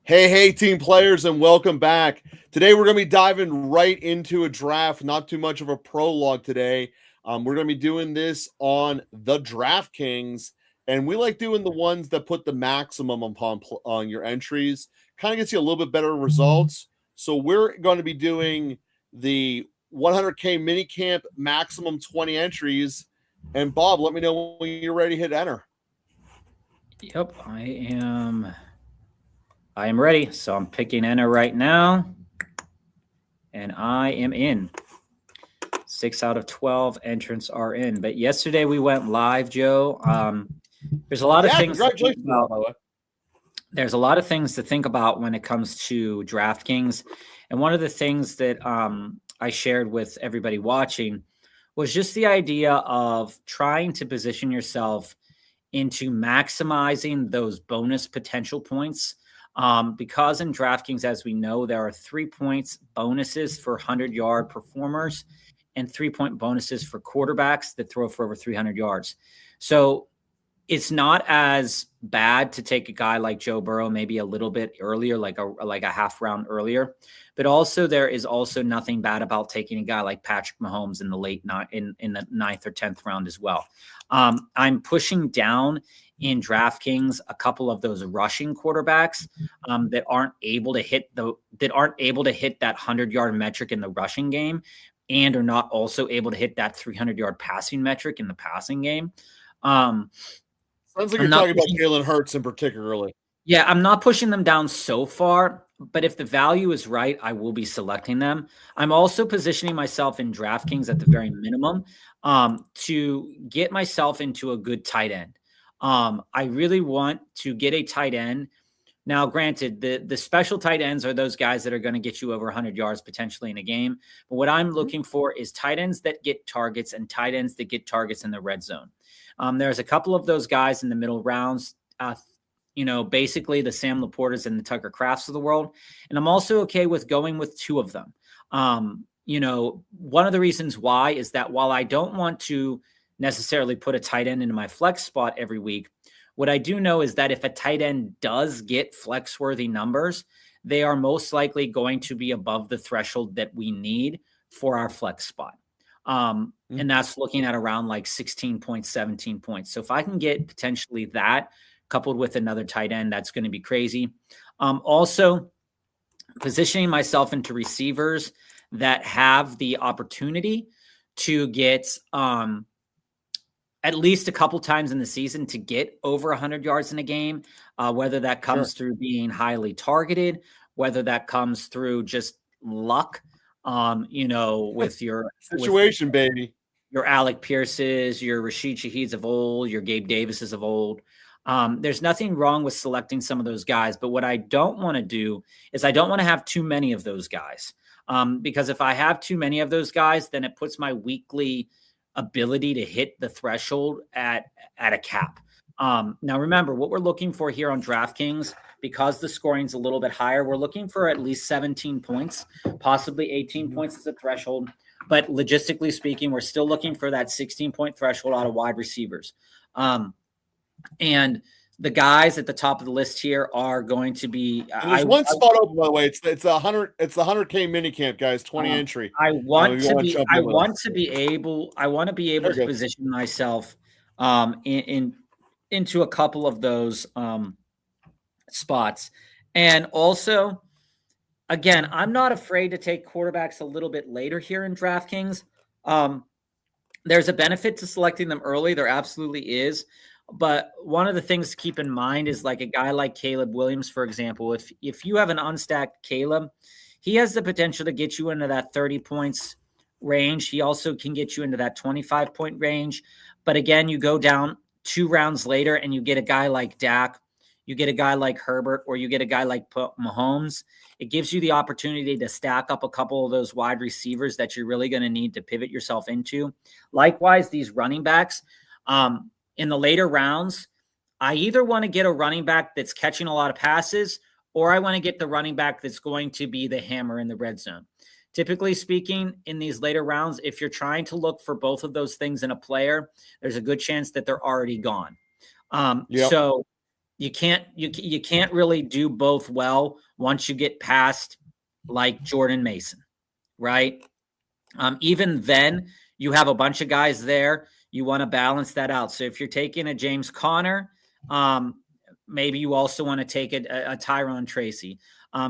Hey, team players, and welcome back. Today, we're going to be diving right into a draft. Not too much of a prologue today. We're going to be doing this on the DraftKings, and we like doing the ones that put the maximum on your entries. Kind of gets you a little bit better results. So we're going to be doing the 100K mini camp maximum 20 entries. And Bob, let me know when you're ready to hit enter. Yep, I am ready. So I'm picking enter right now. And I am in. 6 out of 12 entrants are in. But yesterday we went live, Joe. There's a lot of things to think about. There's a lot of things to think about when it comes to DraftKings. And one of the things that I shared with everybody watching was just the idea of trying to position yourself into maximizing those bonus potential points. Because in DraftKings, as we know, there are 3 points bonuses for 100-yard performers and 3-point bonuses for quarterbacks that throw for over 300 yards. So it's not as bad to take a guy like Joe Burrow maybe a little bit earlier, like a half round earlier. But also there is also nothing bad about taking a guy like Patrick Mahomes in the in the 9th or 10th round as well. I'm pushing down in DraftKings a couple of those rushing quarterbacks that aren't able to hit that 100-yard metric in the rushing game, and are not also able to hit that 300-yard passing metric in the passing game. Sounds like you're talking about Jalen Hurts in particular. Yeah, I'm not pushing them down so far, but if the value is right, I will be selecting them. I'm also positioning myself in DraftKings at the very minimum to get myself into a good tight end. I really want to get a tight end. Now, granted, the special tight ends are those guys that are going to get you over 100 yards potentially in a game. But what I'm looking for is tight ends that get targets and tight ends that get targets in the red zone. There's a couple of those guys in the middle rounds, basically the Sam Laportas and the Tucker Crafts of the world. And I'm also okay with going with 2 of them. One of the reasons why is that while I don't want to necessarily put a tight end into my flex spot every week, what I do know is that if a tight end does get flex-worthy numbers, they are most likely going to be above the threshold that we need for our flex spot. And that's looking at around like 16 points, 17 points. So if I can get potentially that coupled with another tight end, that's going to be crazy. Also, positioning myself into receivers that have the opportunity to get at least a couple times in the season to get over 100 yards in a game, whether that comes through being highly targeted, whether that comes through just luck, with your situation, baby. Your Alec Pierces, your Rashid Shaheeds of old, your Gabe Davises of old. There's nothing wrong with selecting some of those guys, but what I don't want to do is I don't want to have too many of those guys. Because if I have too many of those guys, then it puts my weekly ability to hit the threshold at a cap. Now, remember, what we're looking for here on DraftKings, because the scoring's a little bit higher, we're looking for at least 17 points, possibly 18 points as a threshold. But logistically speaking, we're still looking for that 16-point threshold out of wide receivers. And the guys at the top of the list here are going to be. There's one spot open, by the way. It's the 100K minicamp, guys. 20 entry. I want to be able to position myself into a couple of those spots, and also, again, I'm not afraid to take quarterbacks a little bit later here in DraftKings. There's a benefit to selecting them early. There absolutely is. But one of the things to keep in mind is like a guy like Caleb Williams, for example. If you have an unstacked Caleb, he has the potential to get you into that 30 points range. He also can get you into that 25-point range. But again, you go down 2 rounds later and you get a guy like Dak, you get a guy like Herbert, or you get a guy like Mahomes. It gives you the opportunity to stack up a couple of those wide receivers that you're really going to need to pivot yourself into. Likewise, these running backs, in the later rounds, I either want to get a running back that's catching a lot of passes, or I want to get the running back that's going to be the hammer in the red zone. Typically speaking, in these later rounds, if you're trying to look for both of those things in a player, there's a good chance that they're already gone. So you can't really do both well once you get past like Jordan Mason, right? Even then, you have a bunch of guys there. You want to balance that out. So if you're taking a James Conner, maybe you also want to take a Tyrone Tracy,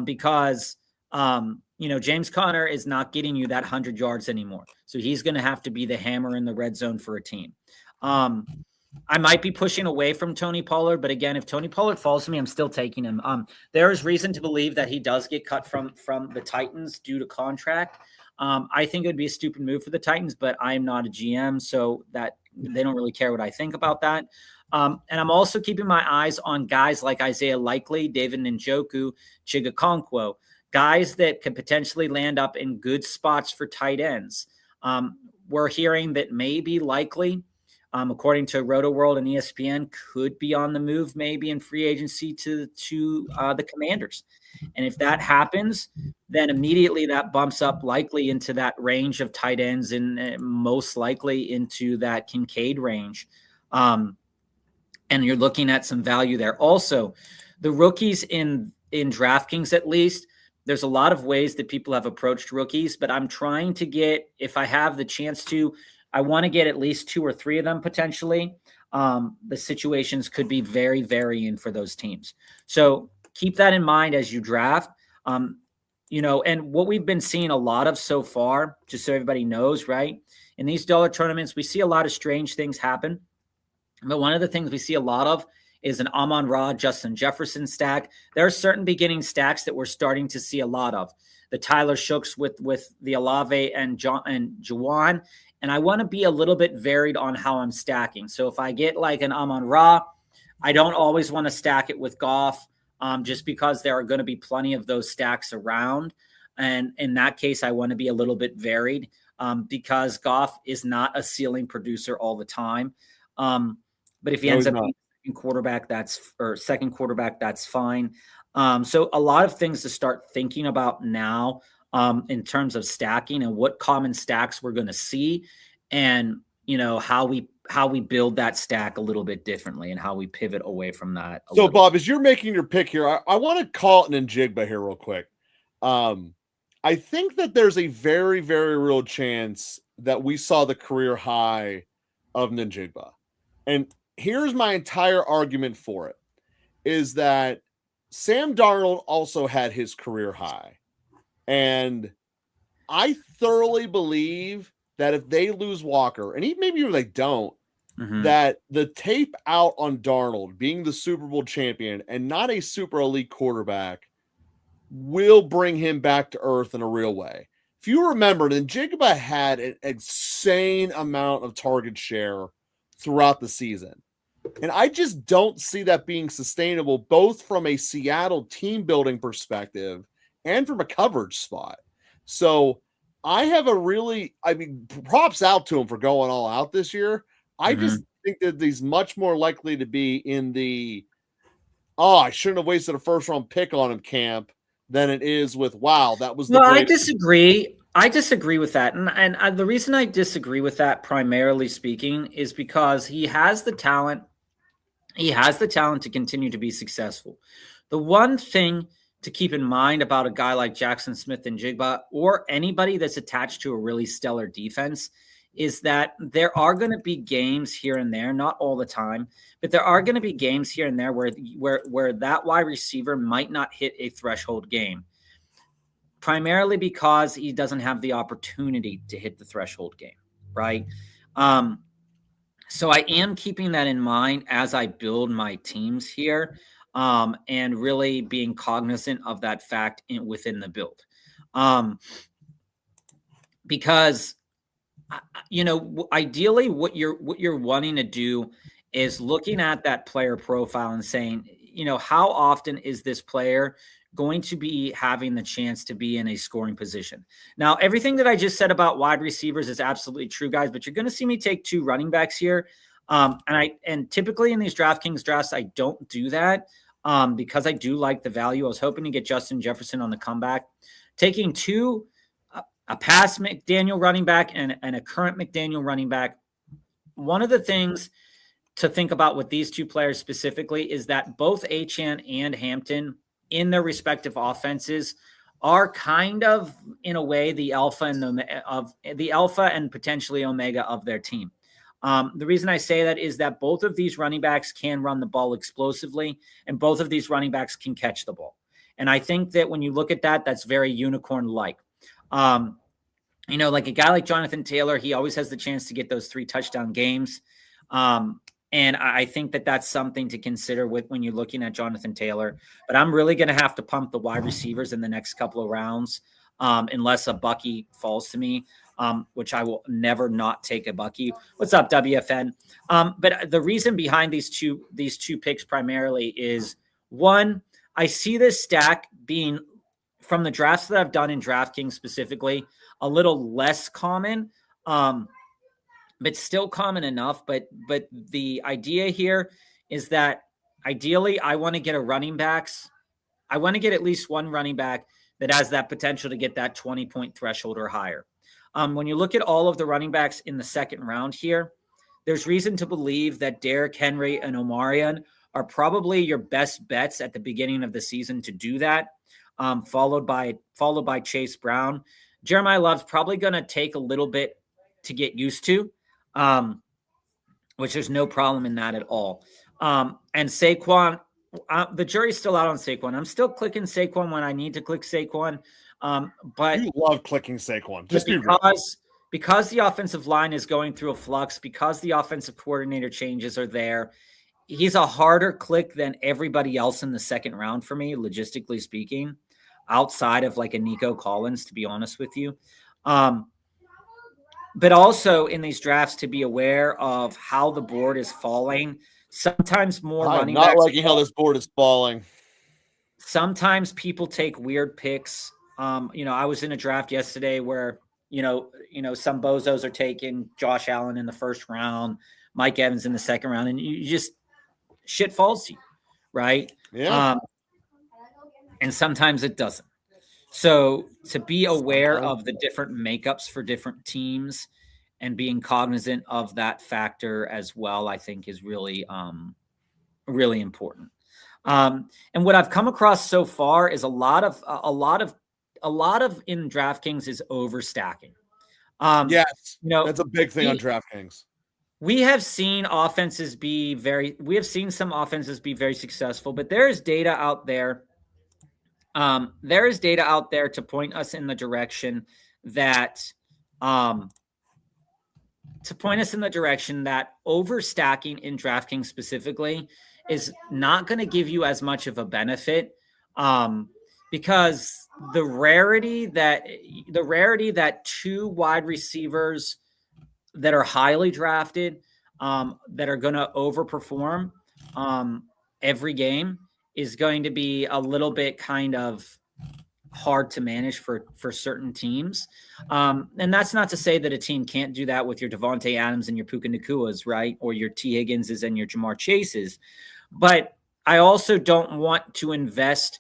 because James Conner is not getting you that 100 yards anymore. So he's going to have to be the hammer in the red zone for a team. I might be pushing away from Tony Pollard, but again, if Tony Pollard falls to me, I'm still taking him. There is reason to believe that he does get cut from the Titans due to contract. I think it would be a stupid move for the Titans, but I am not a GM, so that they don't really care what I think about that. And I'm also keeping my eyes on guys like Isaiah Likely, David Njoku, Chigakonkwo, guys that could potentially land up in good spots for tight ends. We're hearing that maybe Likely, according to Roto World and ESPN, could be on the move maybe in free agency to the Commanders. And if that happens, then immediately that bumps up likely into that range of tight ends and most likely into that Kincaid range. And you're looking at some value there. Also, the rookies in DraftKings, at least, there's a lot of ways that people have approached rookies, but I'm trying to get, if I have the chance to, I want to get at least 2 or 3 of them potentially. The situations could be very varying for those teams. So keep that in mind as you draft. And what we've been seeing a lot of so far, just so everybody knows, right? In these dollar tournaments, we see a lot of strange things happen. But one of the things we see a lot of is an Amon-Ra, Justin Jefferson stack. There are certain beginning stacks that we're starting to see a lot of. The Tyler Shooks with the Olave and Juwan. And I want to be a little bit varied on how I'm stacking. So if I get like an Amon-Ra, I don't always want to stack it with Goff, just because there are going to be plenty of those stacks around. And in that case, I want to be a little bit varied, because Goff is not a ceiling producer all the time. But if he ends up being second quarterback, that's fine. So a lot of things to start thinking about now, in terms of stacking and what common stacks we're going to see, and how we build that stack a little bit differently and how we pivot away from that. So Bob, as you're making your pick here, I want to call it an Njigba here real quick. I think that there's a very, very real chance that we saw the career high of Njigba. And here's my entire argument for it, is that Sam Darnold also had his career high. And I thoroughly believe that if they lose Walker, and even maybe if they don't, that the tape out on Darnold being the Super Bowl champion and not a super elite quarterback will bring him back to earth in a real way. If you remember, Njigba had an insane amount of target share throughout the season. And I just don't see that being sustainable, both from a Seattle team building perspective and from a coverage spot. So I have props out to him for going all out this year. I just think that he's much more likely to be in the, I shouldn't have wasted a first round pick on him camp than it is with, wow, that was the I disagree. I disagree with that. And the reason I disagree with that, primarily speaking, is because he has the talent. He has the talent to continue to be successful. The one thing to keep in mind about a guy like Jackson Smith-Njigba, or anybody that's attached to a really stellar defense, is that there are going to be games here and there, not all the time, but there are going to be games here and there where that wide receiver might not hit a threshold game, primarily because he doesn't have the opportunity to hit the threshold game, right? So I am keeping that in mind as I build my teams here, and really being cognizant of that fact within the build. Because, ideally what you're wanting to do is looking at that player profile and saying, how often is this player going to be having the chance to be in a scoring position? Now, everything that I just said about wide receivers is absolutely true, guys, but you're going to see me take 2 running backs here. And typically in these DraftKings drafts, I don't do that, because I do like the value. I was hoping to get Justin Jefferson on the comeback. Taking 2, a past McDaniel running back and a current McDaniel running back. One of the things to think about with these two players specifically is that both Achane and Hampton in their respective offenses are kind of, in a way, the alpha and potentially omega of their team. The reason I say that is that both of these running backs can run the ball explosively, and both of these running backs can catch the ball. And I think that when you look at that, that's very unicorn-like. Like a guy like Jonathan Taylor, he always has the chance to get those 3 touchdown games. And I think that that's something to consider when you're looking at Jonathan Taylor. But I'm really going to have to pump the wide receivers in the next couple of rounds, unless a Bucky falls to me, which I will never not take a Bucky. What's up, WFN? But the reason behind these two picks primarily is, one, I see this stack being, from the drafts that I've done in DraftKings specifically, a little less common. But still common enough. But the idea here is that ideally I want to get I want to get at least one running back that has that potential to get that 20-point threshold or higher. When you look at all of the running backs in the second round here, there's reason to believe that Derrick Henry and Omarion are probably your best bets at the beginning of the season to do that, followed by Chase Brown. Jeremiah Love's probably going to take a little bit to get used to, which there's no problem in that at all. And Saquon, the jury's still out on Saquon. I'm still clicking Saquon when I need to click Saquon. But you love clicking Saquon. Because the offensive line is going through a flux, because the offensive coordinator changes are there, he's a harder click than everybody else in the second round for me, logistically speaking, outside of like a Nico Collins, to be honest with you. But also in these drafts to be aware of how the board is falling. Sometimes more running backs. I'm not liking how this board is falling. Sometimes people take weird picks. I was in a draft yesterday where, some bozos are taking Josh Allen in the first round, Mike Evans in the second round, and you just shit falls to you, right? Yeah. And sometimes it doesn't. So to be aware of the different makeups for different teams and being cognizant of that factor as well, I think is really, really important. And what I've come across so far is a lot of in DraftKings is overstacking. Yes, that's a big thing on DraftKings. We have seen some offenses be very successful, but there is data out there. There is data out there to point us in the direction that overstacking in DraftKings specifically is not going to give you as much of a benefit, because the rarity that 2 wide receivers that are highly drafted that are going to overperform every game is going to be a little bit kind of hard to manage for certain teams. And that's not to say that a team can't do that with your Devontae Adams and your Puka Nakuas, right? Or your T. Higginses and your Jamar Chases. But I also don't want to invest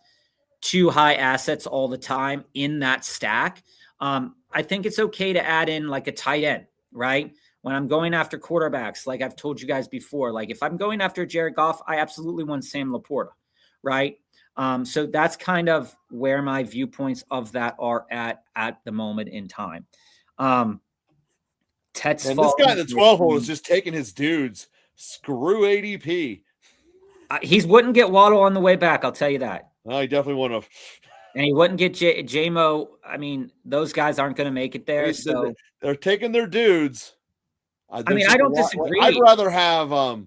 too high assets all the time in that stack. I think it's okay to add in like a tight end, right? When I'm going after quarterbacks, like I've told you guys before, like if I'm going after Jared Goff, I absolutely want Sam Laporta, right? So that's kind of where my viewpoints of that are at the moment in time. This guy in the 12 hole is just taking his dudes. Screw ADP. He wouldn't get Waddle on the way back, I'll tell you that. Oh, he definitely wouldn't have. And he wouldn't get J-Mo. I mean, those guys aren't going to make it there. So they're taking their dudes. I don't disagree. I'd rather have I'll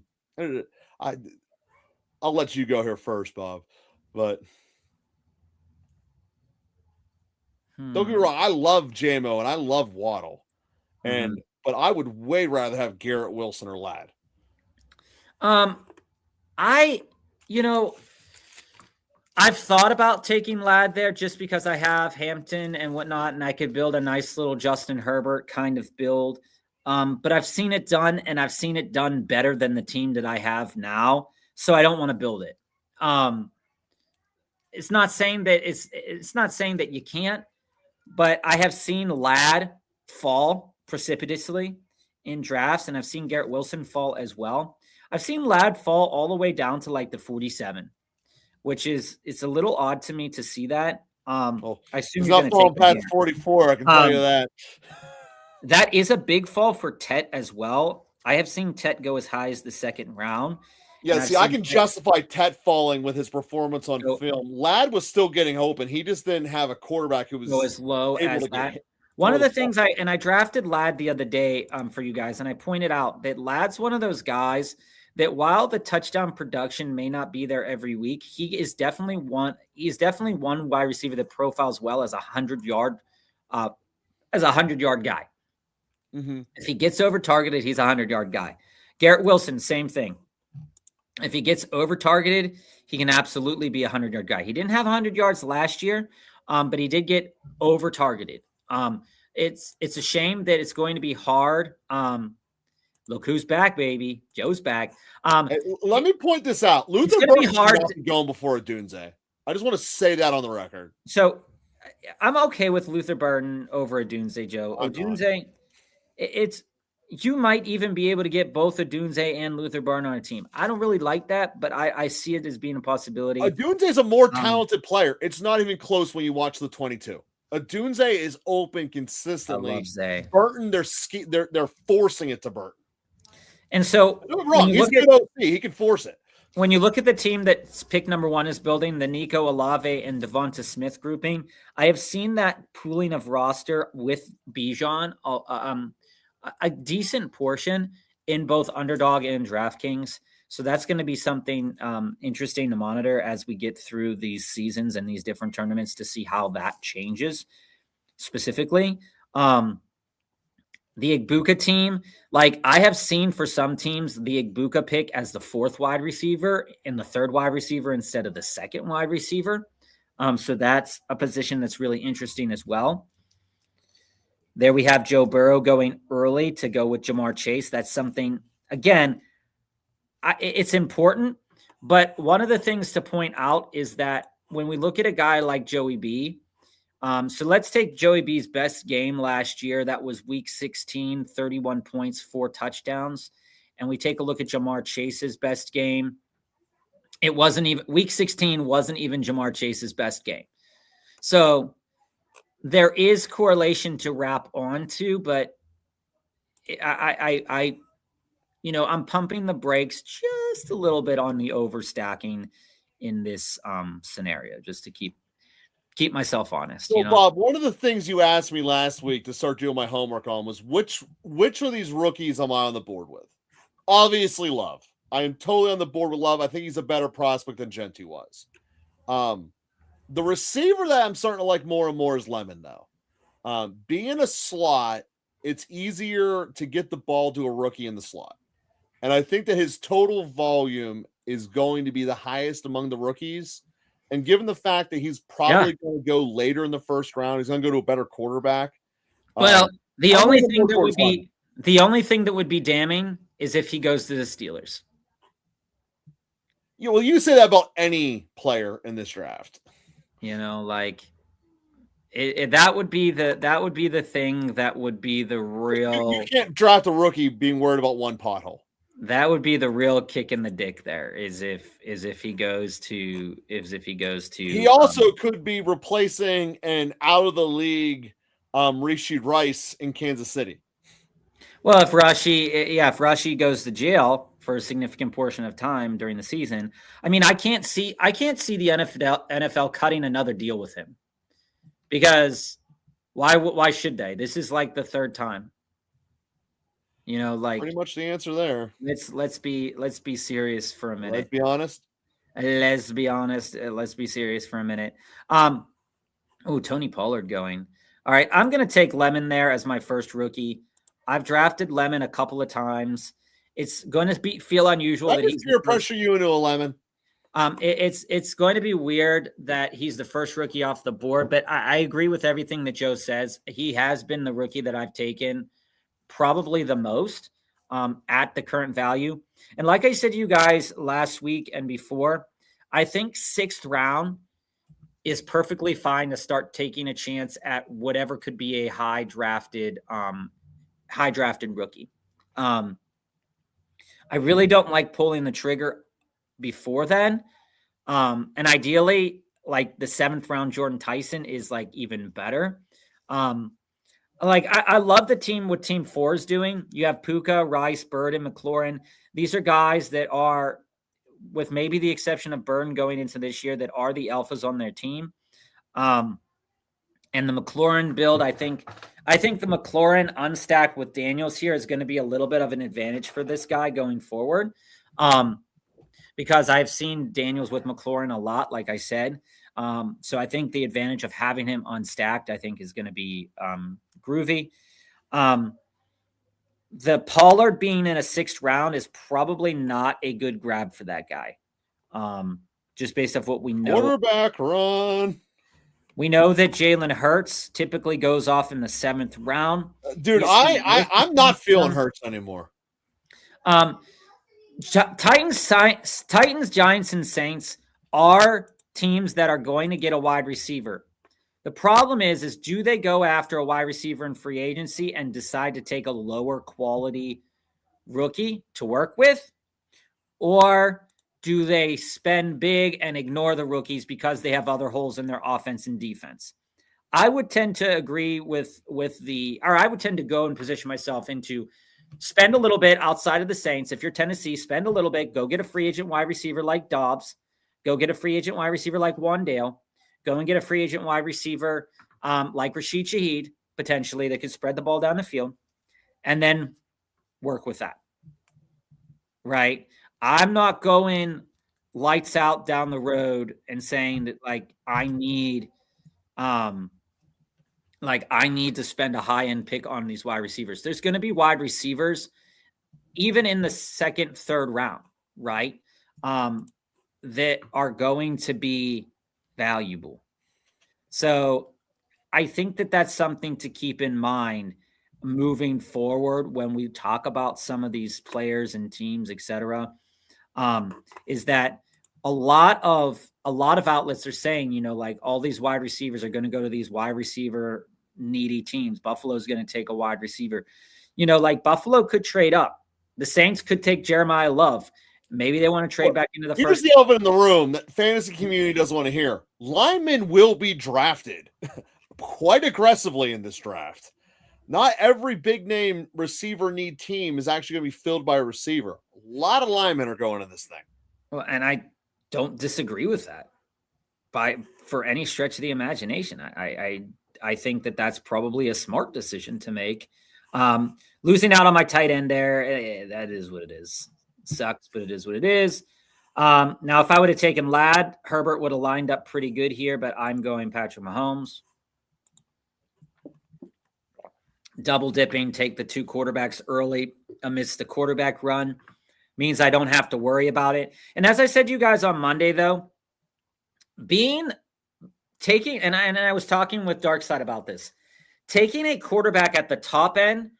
let you go here first, Bob. But don't get me wrong, I love J-Mo and I love Waddle. But I would way rather have Garrett Wilson or Ladd. I've thought about taking Ladd there just because I have Hampton and whatnot, and I could build a nice little Justin Herbert kind of build. But I've seen it done, and I've seen it done better than the team that I have now. So I don't want to build it. It's not saying that you can't, but I have seen Ladd fall precipitously in drafts, and I've seen Garrett Wilson fall as well. I've seen Lad fall all the way down to like the 47, which is it's a little odd to me to see that. Well, I assume he's you're not going to take falling him past here. 44. I can tell you that. That is a big fall for Tet as well. I have seen Tet go as high as the second round. Yeah, see, I can justify Tet falling with his performance on film. Lad was still getting open. He just didn't have a quarterback who was go as low able as to that. get One of the things I drafted Lad the other day for you guys, and I pointed out that Lad's one of those guys that while the touchdown production may not be there every week, he's definitely one wide receiver that profiles well as a 100-yard guy. Mm-hmm. If he gets over targeted, he's a 100-yard guy. Garrett Wilson, same thing. If he gets over targeted, he can absolutely be a 100-yard guy. He didn't have 100 yards last year, but he did get over targeted. It's a shame that it's going to be hard. Look who's back, baby. Joe's back. Hey, let me point this out. Luther Burton's not going before Odunze. I just want to say that on the record. So I'm okay with Luther Burton over Odunze, Joe. Odunze, you might even be able to get both Odunze and Luther Burton on a team. I don't really like that, but I see it as being a possibility. Odunze is a more talented player. It's not even close when you watch the 22. Odunze is open consistently. Burton, they're forcing it to Burton. And so wrong. He's good OC. He can force it. When you look at the team that pick number 1 is building, the Nico Olave and Devonta Smith grouping, I have seen that pooling of roster with Bijan a decent portion in both Underdog and DraftKings. So that's going to be something interesting to monitor as we get through these seasons and these different tournaments to see how that changes specifically. The Igbuka team, like I have seen for some teams, the Igbuka pick as the 4th wide receiver and the 3rd wide receiver instead of the 2nd wide receiver. So that's a position that's really interesting as well. There we have Joe Burrow going early to go with Jamar Chase. That's something, again, it's important. But one of the things to point out is that when we look at a guy like Joey B, so let's take Joey B's best game last year. That was week 16, 31 points, 4 touchdowns. And we take a look at Jamar Chase's best game. It wasn't even week 16 wasn't even Jamar Chase's best game. So there is correlation to wrap onto, but I'm pumping the brakes just a little bit on the overstacking in this scenario, just to keep myself honest. So, Bob, one of the things you asked me last week to start doing my homework on was which of these rookies am I on the board with? Obviously, Love. I am totally on the board with Love. I think he's a better prospect than Gentry was. The receiver that I'm starting to like more and more is Lemon, though. Being a slot, it's easier to get the ball to a rookie in the slot. And I think that his total volume is going to be the highest among the rookies. And given the fact that he's probably going to go later in the first round, he's going to go to a better quarterback. Well, the only thing that would be damning is if he goes to the Steelers. Yeah, well, you say that about any player in this draft. That would be the thing that would be the real. You can't draft a rookie being worried about one pothole. That would be the real kick in the dick. There is if he goes to. He also could be replacing an out of the league Rashid Rice in Kansas City. Well, if Rashi goes to jail for a significant portion of time during the season, I mean, I can't see the NFL cutting another deal with him, because why should they? This is like the 3rd time. Like pretty much the answer there. Let's be serious for a minute. Let's be honest. Let's be serious for a minute. Tony Pollard going. All right, I'm going to take Lemon there as my first rookie. I've drafted Lemon a couple of times. It's going to feel unusual that he's peer pressure you into a Lemon. It's going to be weird that he's the first rookie off the board, but I agree with everything that Joe says. He has been the rookie that I've taken probably the most at the current value. And like I said to you guys last week and before, I think 6th round is perfectly fine to start taking a chance at whatever could be a high drafted rookie. I really don't like pulling the trigger before then. And ideally, like the 7th round Jordan Tyson is like even better. I love the team what Team 4 is doing. You have Puka, Rice, Bird, and McLaurin. These are guys that are, with maybe the exception of Burton going into this year, that are the alphas on their team. And the McLaurin build, I think the McLaurin unstacked with Daniels here is going to be a little bit of an advantage for this guy going forward. Because I've seen Daniels with McLaurin a lot, like I said. So I think the advantage of having him unstacked, I think, is going to be groovy. The Pollard being in a 6th round is probably not a good grab for that guy. Just based off what we know. Quarterback run. We know that Jalen Hurts typically goes off in the 7th round. Dude, I'm not feeling Hurts anymore. Titans, Giants, and Saints are teams that are going to get a wide receiver. The problem is do they go after a wide receiver in free agency and decide to take a lower quality rookie to work with? Or do they spend big and ignore the rookies because they have other holes in their offense and defense? I would tend to agree I would tend to go and position myself into spend a little bit outside of the Saints. If you're Tennessee, spend a little bit, go get a free agent wide receiver like Dobbs, go get a free agent wide receiver like Wandale, go and get a free agent wide receiver like Rashid Shaheed, potentially, that could spread the ball down the field, and then work with that, right? I'm not going lights out down the road and saying that I need to spend a high-end pick on these wide receivers. There's going to be wide receivers even in the 2nd, 3rd round, right? That are going to be valuable. So I think that that's something to keep in mind moving forward when we talk about some of these players and teams, etc. Is that a lot of outlets are saying, all these wide receivers are going to go to these wide receiver needy teams. Buffalo's going to take a wide receiver. Buffalo could trade up. The Saints could take Jeremiah Love. Maybe they want to trade back into the Here's first. the elephant in the room that fantasy community doesn't want to hear. Linemen will be drafted quite aggressively in this draft. Not every big name receiver need team is actually going to be filled by a receiver. A lot of linemen are going in this thing. Well, and I don't disagree with that for any stretch of the imagination. I think that that's probably a smart decision to make. Losing out on my tight end there, that is what it is. Sucks, but it is what it is. Now, if I would have taken Ladd, Herbert would have lined up pretty good here, but I'm going Patrick Mahomes. Double dipping, take the 2 quarterbacks early amidst the quarterback run means I don't have to worry about it. And as I said to you guys on Monday, though, and I was talking with Darkside about this, taking a quarterback at the top end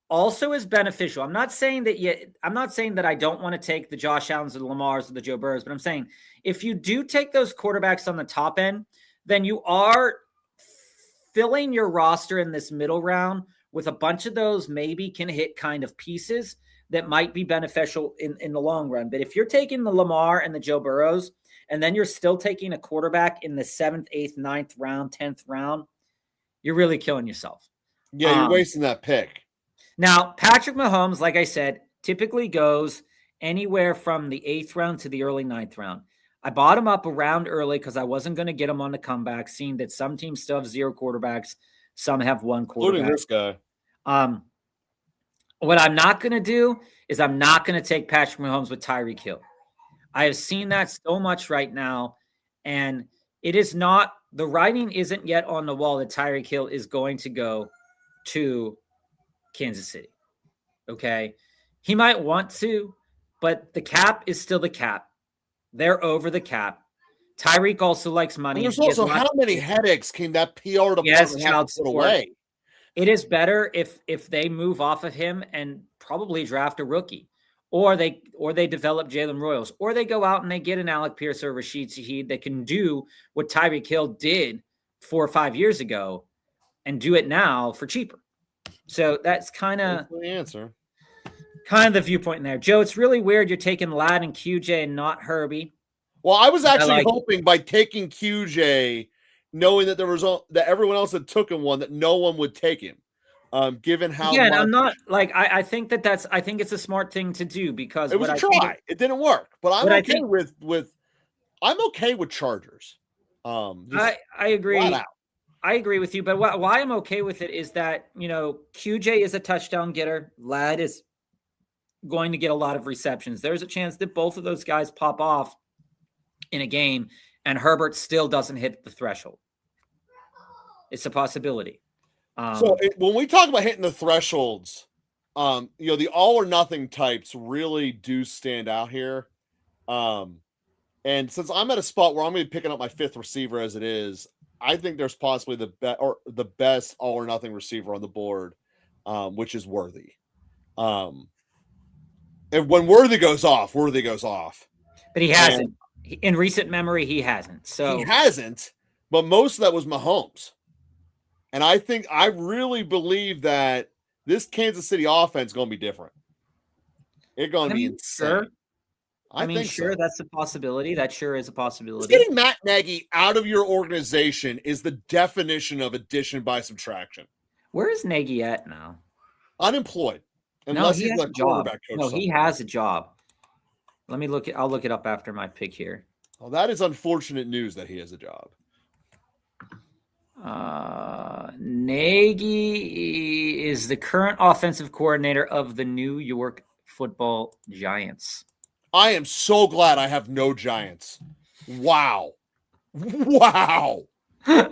also is beneficial. I'm not saying that I don't want to take the Josh Allens or the Lamars or the Joe Burrows, but I'm saying if you do take those quarterbacks on the top end, then you are filling your roster in this middle round with a bunch of those maybe can hit kind of pieces that might be beneficial in the long run. But if you're taking the Lamar and the Joe Burrows, and then you're still taking a quarterback in the 7th, 8th, 9th round, 10th round, you're really killing yourself. Yeah, you're wasting that pick. Now, Patrick Mahomes, like I said, typically goes anywhere from the 8th round to the early 9th round. I bought him up around early because I wasn't going to get him on the comeback, seeing that some teams still have 0 quarterbacks, some have 1 quarterback. Including this guy. What I'm not going to do is I'm not going to take Patrick Mahomes with Tyreek Hill. I have seen that so much right now, and it is not – the writing isn't yet on the wall that Tyreek Hill is going to go to Kansas City, okay? He might want to, but the cap is still the cap. They're over the cap. Tyreek also likes money. And there's also how many headaches can that PR department have to put away? It is better if they move off of him and probably draft a rookie, or they develop Jalen Royals, or they go out and they get an Alec Pierce or Rashid Shaheed that can do what Tyreek Hill did 4 or 5 years ago and do it now for cheaper. So that's kind of the answer. kind of the viewpoint in there. Joe, it's really weird you're taking Ladd and QJ and not Herbie. Well, I was actually hoping by taking QJ, knowing that there was that everyone else had taken one, that no one would take him. Given how Again, much I'm not like I think I think it's a smart thing to do because it was a try. It didn't work, but I'm okay with I'm okay with Chargers. I agree. I agree with you, but why I'm okay with it is that, QJ is a touchdown getter. Ladd is going to get a lot of receptions. There's a chance that both of those guys pop off in a game and Herbert still doesn't hit the threshold. It's a possibility. When we talk about hitting the thresholds, the all or nothing types really do stand out here. And since I'm at a spot where I'm going to be picking up my fifth receiver as it is, I think there's possibly the best all or nothing receiver on the board, which is Worthy. And when Worthy goes off. But he hasn't. In recent memory, he hasn't. So he hasn't, but most of that was Mahomes. And I really believe that this Kansas City offense is going to be different. It's going to be insane. Sure. I mean, sure, so. That's a possibility. That sure is a possibility. Just getting Matt Nagy out of your organization is the definition of addition by subtraction. Where is Nagy at now? Unemployed. Unless he's a quarterback coach. No, he has a job. Let me look. I'll look it up after my pick here. Well, that is unfortunate news that he has a job. Nagy is the current offensive coordinator of the New York Football Giants. I am so glad I have no Giants. Wow. Wow. Wow.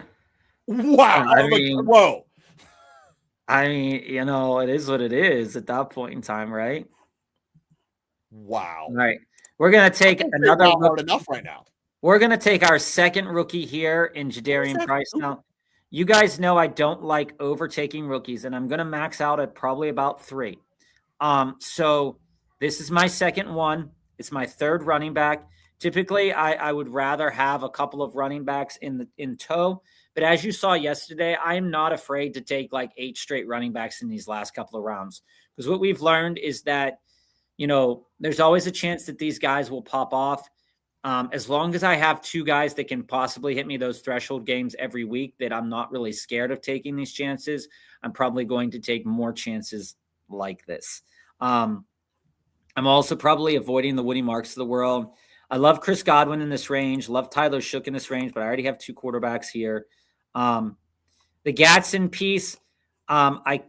Whoa. I mean, it is what it is at that point in time, right? Wow. All right. We're going to take another. Not hard enough right now. We're going to take our second rookie here in Jadarian Price. Now, you guys know I don't like overtaking rookies, and I'm going to max out at probably about 3. So this is my second one. It's my third running back. Typically, I would rather have a couple of running backs in tow. But as you saw yesterday, I'm not afraid to take like 8 straight running backs in these last couple of rounds. Because what we've learned is that, there's always a chance that these guys will pop off. As long as I have 2 guys that can possibly hit me those threshold games every week, that I'm not really scared of taking these chances, I'm probably going to take more chances like this. I'm also probably avoiding the Woody Marks of the world. I love Chris Godwin in this range, love Tyler Shook in this range, but I already have 2 quarterbacks here. The Gatson piece, I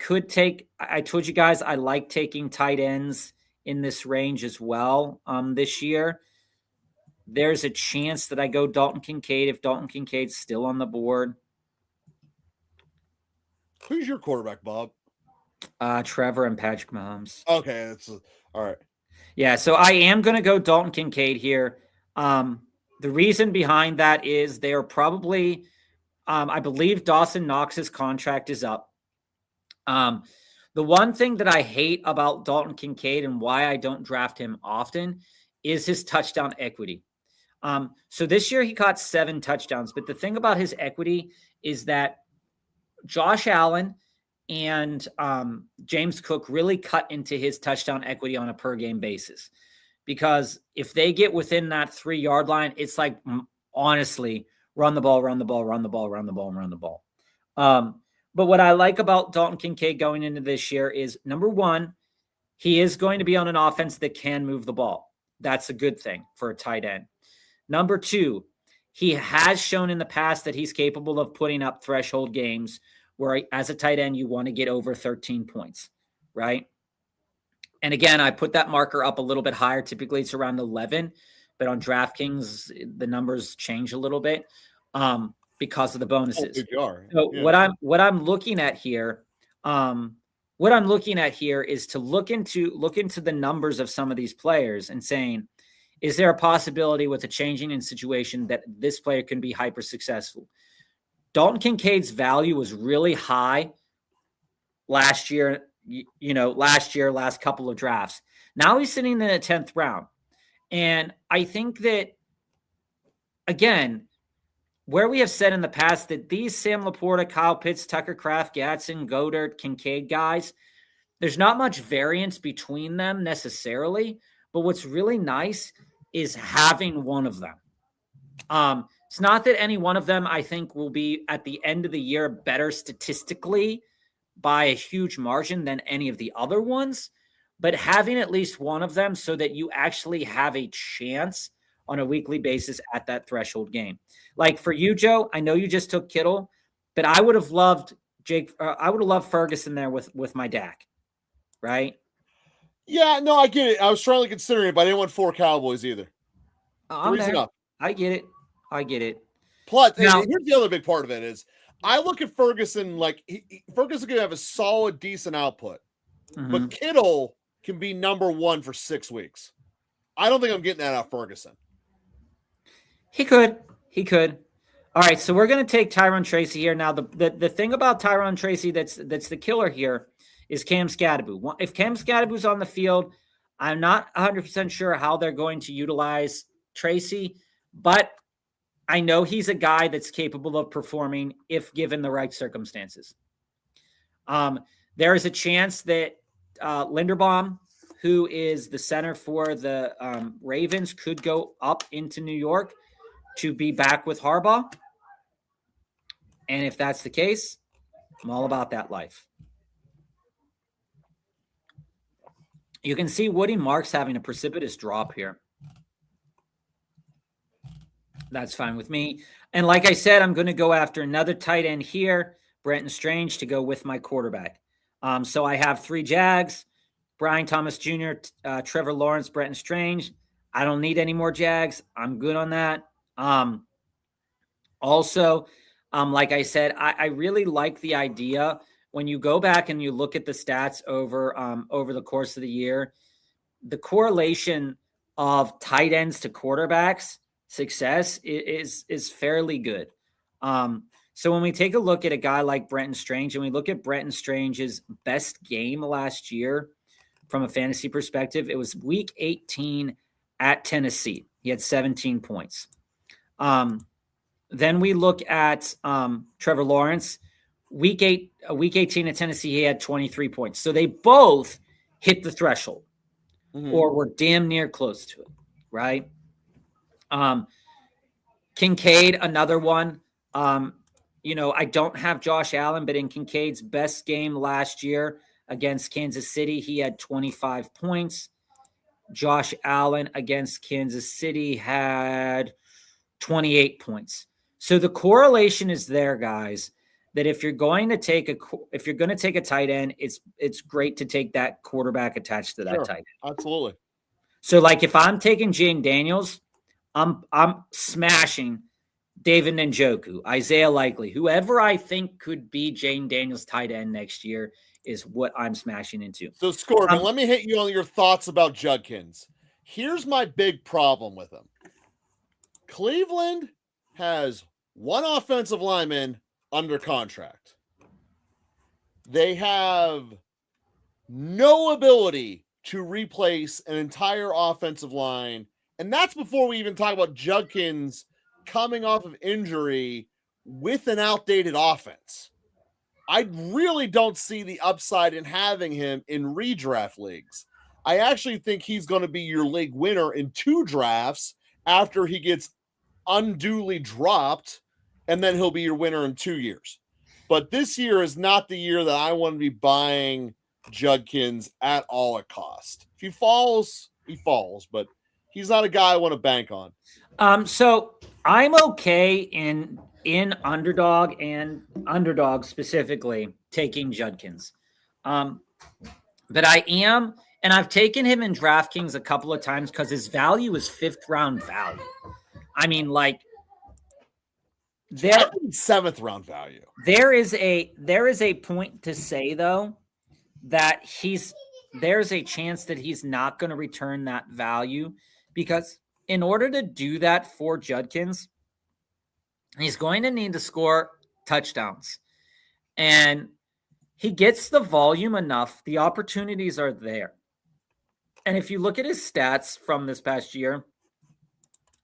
told you guys I like taking tight ends in this range as well this year. There's a chance that I go Dalton Kincaid if Dalton Kincaid's still on the board. Who's your quarterback, Bob? Trevor and Patrick Mahomes. Okay, that's all right. Yeah, so I am going to go Dalton Kincaid here. The reason behind that is they are probably, I believe Dawson Knox's contract is up. The one thing that I hate about Dalton Kincaid and why I don't draft him often is his touchdown equity. So this year he caught 7 touchdowns, but the thing about his equity is that Josh Allen and James Cook really cut into his touchdown equity on a per game basis, because if they get within that 3-yard line, it's like, honestly, run the ball. But what I like about Dalton Kincaid going into this year is, number one, he is going to be on an offense that can move the ball. That's a good thing for a tight end. Number 2, he has shown in the past that he's capable of putting up threshold games where, as a tight end, you want to get over 13 points, right? And again, I put that marker up a little bit higher. Typically, it's around 11, but on DraftKings, the numbers change a little bit because of the bonuses. So yeah. What I'm looking at here is to look into the numbers of some of these players and saying, is there a possibility with a changing in situation that this player can be hyper successful? Dalton Kincaid's value was really high last year, last couple of drafts. Now he's sitting in the 10th round. And I think that, again, where we have said in the past that these Sam Laporta, Kyle Pitts, Tucker Kraft, Gadsden, Goddard, Kincaid guys, There's not much variance between them necessarily, but what's really nice is having one of them. It's not that any one of them I think will be at the end of the year better statistically by a huge margin than any of the other ones, but having at least one of them so that you actually have a chance on a weekly basis at that threshold game. Like for you, Joe, I know you just took Kittle, but I would have loved I would have loved Ferguson there with my DAC, right? Yeah, no, I get it. I was strongly considering it, but I didn't want 4 Cowboys either. I'm Three's there. enough. I get it. I get it. Plus, Now, and here's the other big part of it is I look at Ferguson like Ferguson could have a solid, decent output, but Kittle can be number 1 for 6 weeks. I don't think I'm getting that out of Ferguson. He could. All right, so we're going to take Tyrone Tracy here. Now, the thing about Tyrone Tracy that's the killer here is Cam Scatterbo. If Cam Scatterbo's on the field, I'm not 100% sure how they're going to utilize Tracy, but I know he's a guy that's capable of performing if given the right circumstances. There is a chance that Linderbaum, who is the center for the Ravens, could go up into New York to be back with Harbaugh. And if that's the case, I'm all about that life. You can see Woody Marks having a precipitous drop here. That's fine with me. And like I said, I'm going to go after another tight end here, Brenton Strange, to go with my quarterback. So I have 3 Jags, Brian Thomas Jr., Trevor Lawrence, Brenton Strange. I don't need any more Jags. I'm good on that. Also, like I said, I really like the idea when you go back and you look at the stats over the course of the year, the correlation of tight ends to quarterbacks success is fairly good. So when we take a look at a guy like Brenton Strange and we look at Brenton Strange's best game last year from a fantasy perspective, it was week 18 at Tennessee. He had 17 points. Then we look at Trevor Lawrence, week 18 at Tennessee, he had 23 points. So they both hit the threshold or were damn near close to it, right? Kincaid, another one. I don't have Josh Allen, but in Kincaid's best game last year against Kansas City, he had 25 points. Josh Allen against Kansas City had 28 points. So the correlation is there, guys, that if you're going to take a tight end, it's great to take that quarterback attached to that tight end. Absolutely. So like if I'm taking Jane Daniels, I'm smashing David Njoku, Isaiah Likely, whoever I think could be Jane Daniels' tight end next year is what I'm smashing into. So Scorpion, let me hit you on your thoughts about Judkins. Here's my big problem with him. Cleveland has 1 offensive lineman under contract. They have no ability to replace an entire offensive line. And that's before we even talk about Judkins coming off of injury with an outdated offense. I really don't see the upside in having him in redraft leagues. I actually think he's going to be your league winner in 2 drafts after he gets unduly dropped, and then he'll be your winner in 2 years. But this year is not the year that I want to be buying Judkins at all at cost. If he falls, he falls, but he's not a guy I want to bank on. So I'm okay in underdog and underdog specifically taking Judkins. But I am, and I've taken him in DraftKings a couple of times because his value is 5th round value. I mean, like there 7th round value. There is a point to say though that there's a chance that he's not going to return that value, because in order to do that for Judkins, he's going to need to score touchdowns. And he gets the volume enough, the opportunities are there. And if you look at his stats from this past year,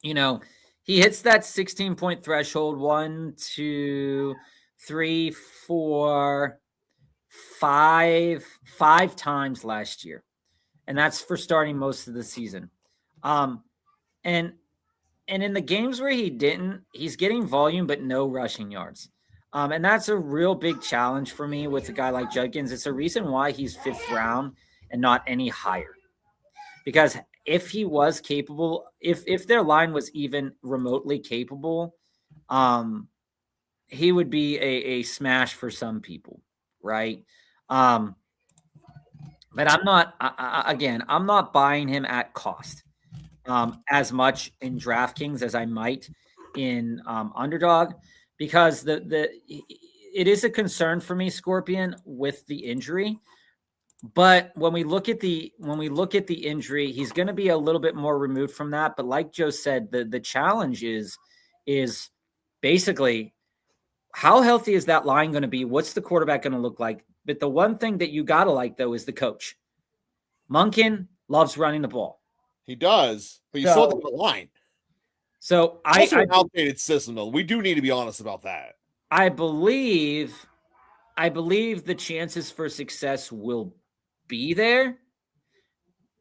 he hits that 16-point threshold 1, 2, 3, 4, five times last year, and that's for starting most of the season. And in the games where he didn't, he's getting volume but no rushing yards. And that's a real big challenge for me with a guy like Judkins. It's a reason why he's 5th round and not any higher. Because if he was capable, if their line was even remotely capable, he would be a smash for some people, right? But I'm not. I'm not buying him at cost as much in DraftKings as I might in Underdog, because it is a concern for me, Scorpion, with the injury. But when we look at the injury, he's going to be a little bit more removed from that. But like Joe said, the challenge is basically how healthy is that line going to be? What's the quarterback going to look like? But the one thing that you got to like, though, is the coach. Monken loves running the ball. He does, but you still have the line. So also an outdated system, though. We do need to be honest about that. I believe the chances for success will be there,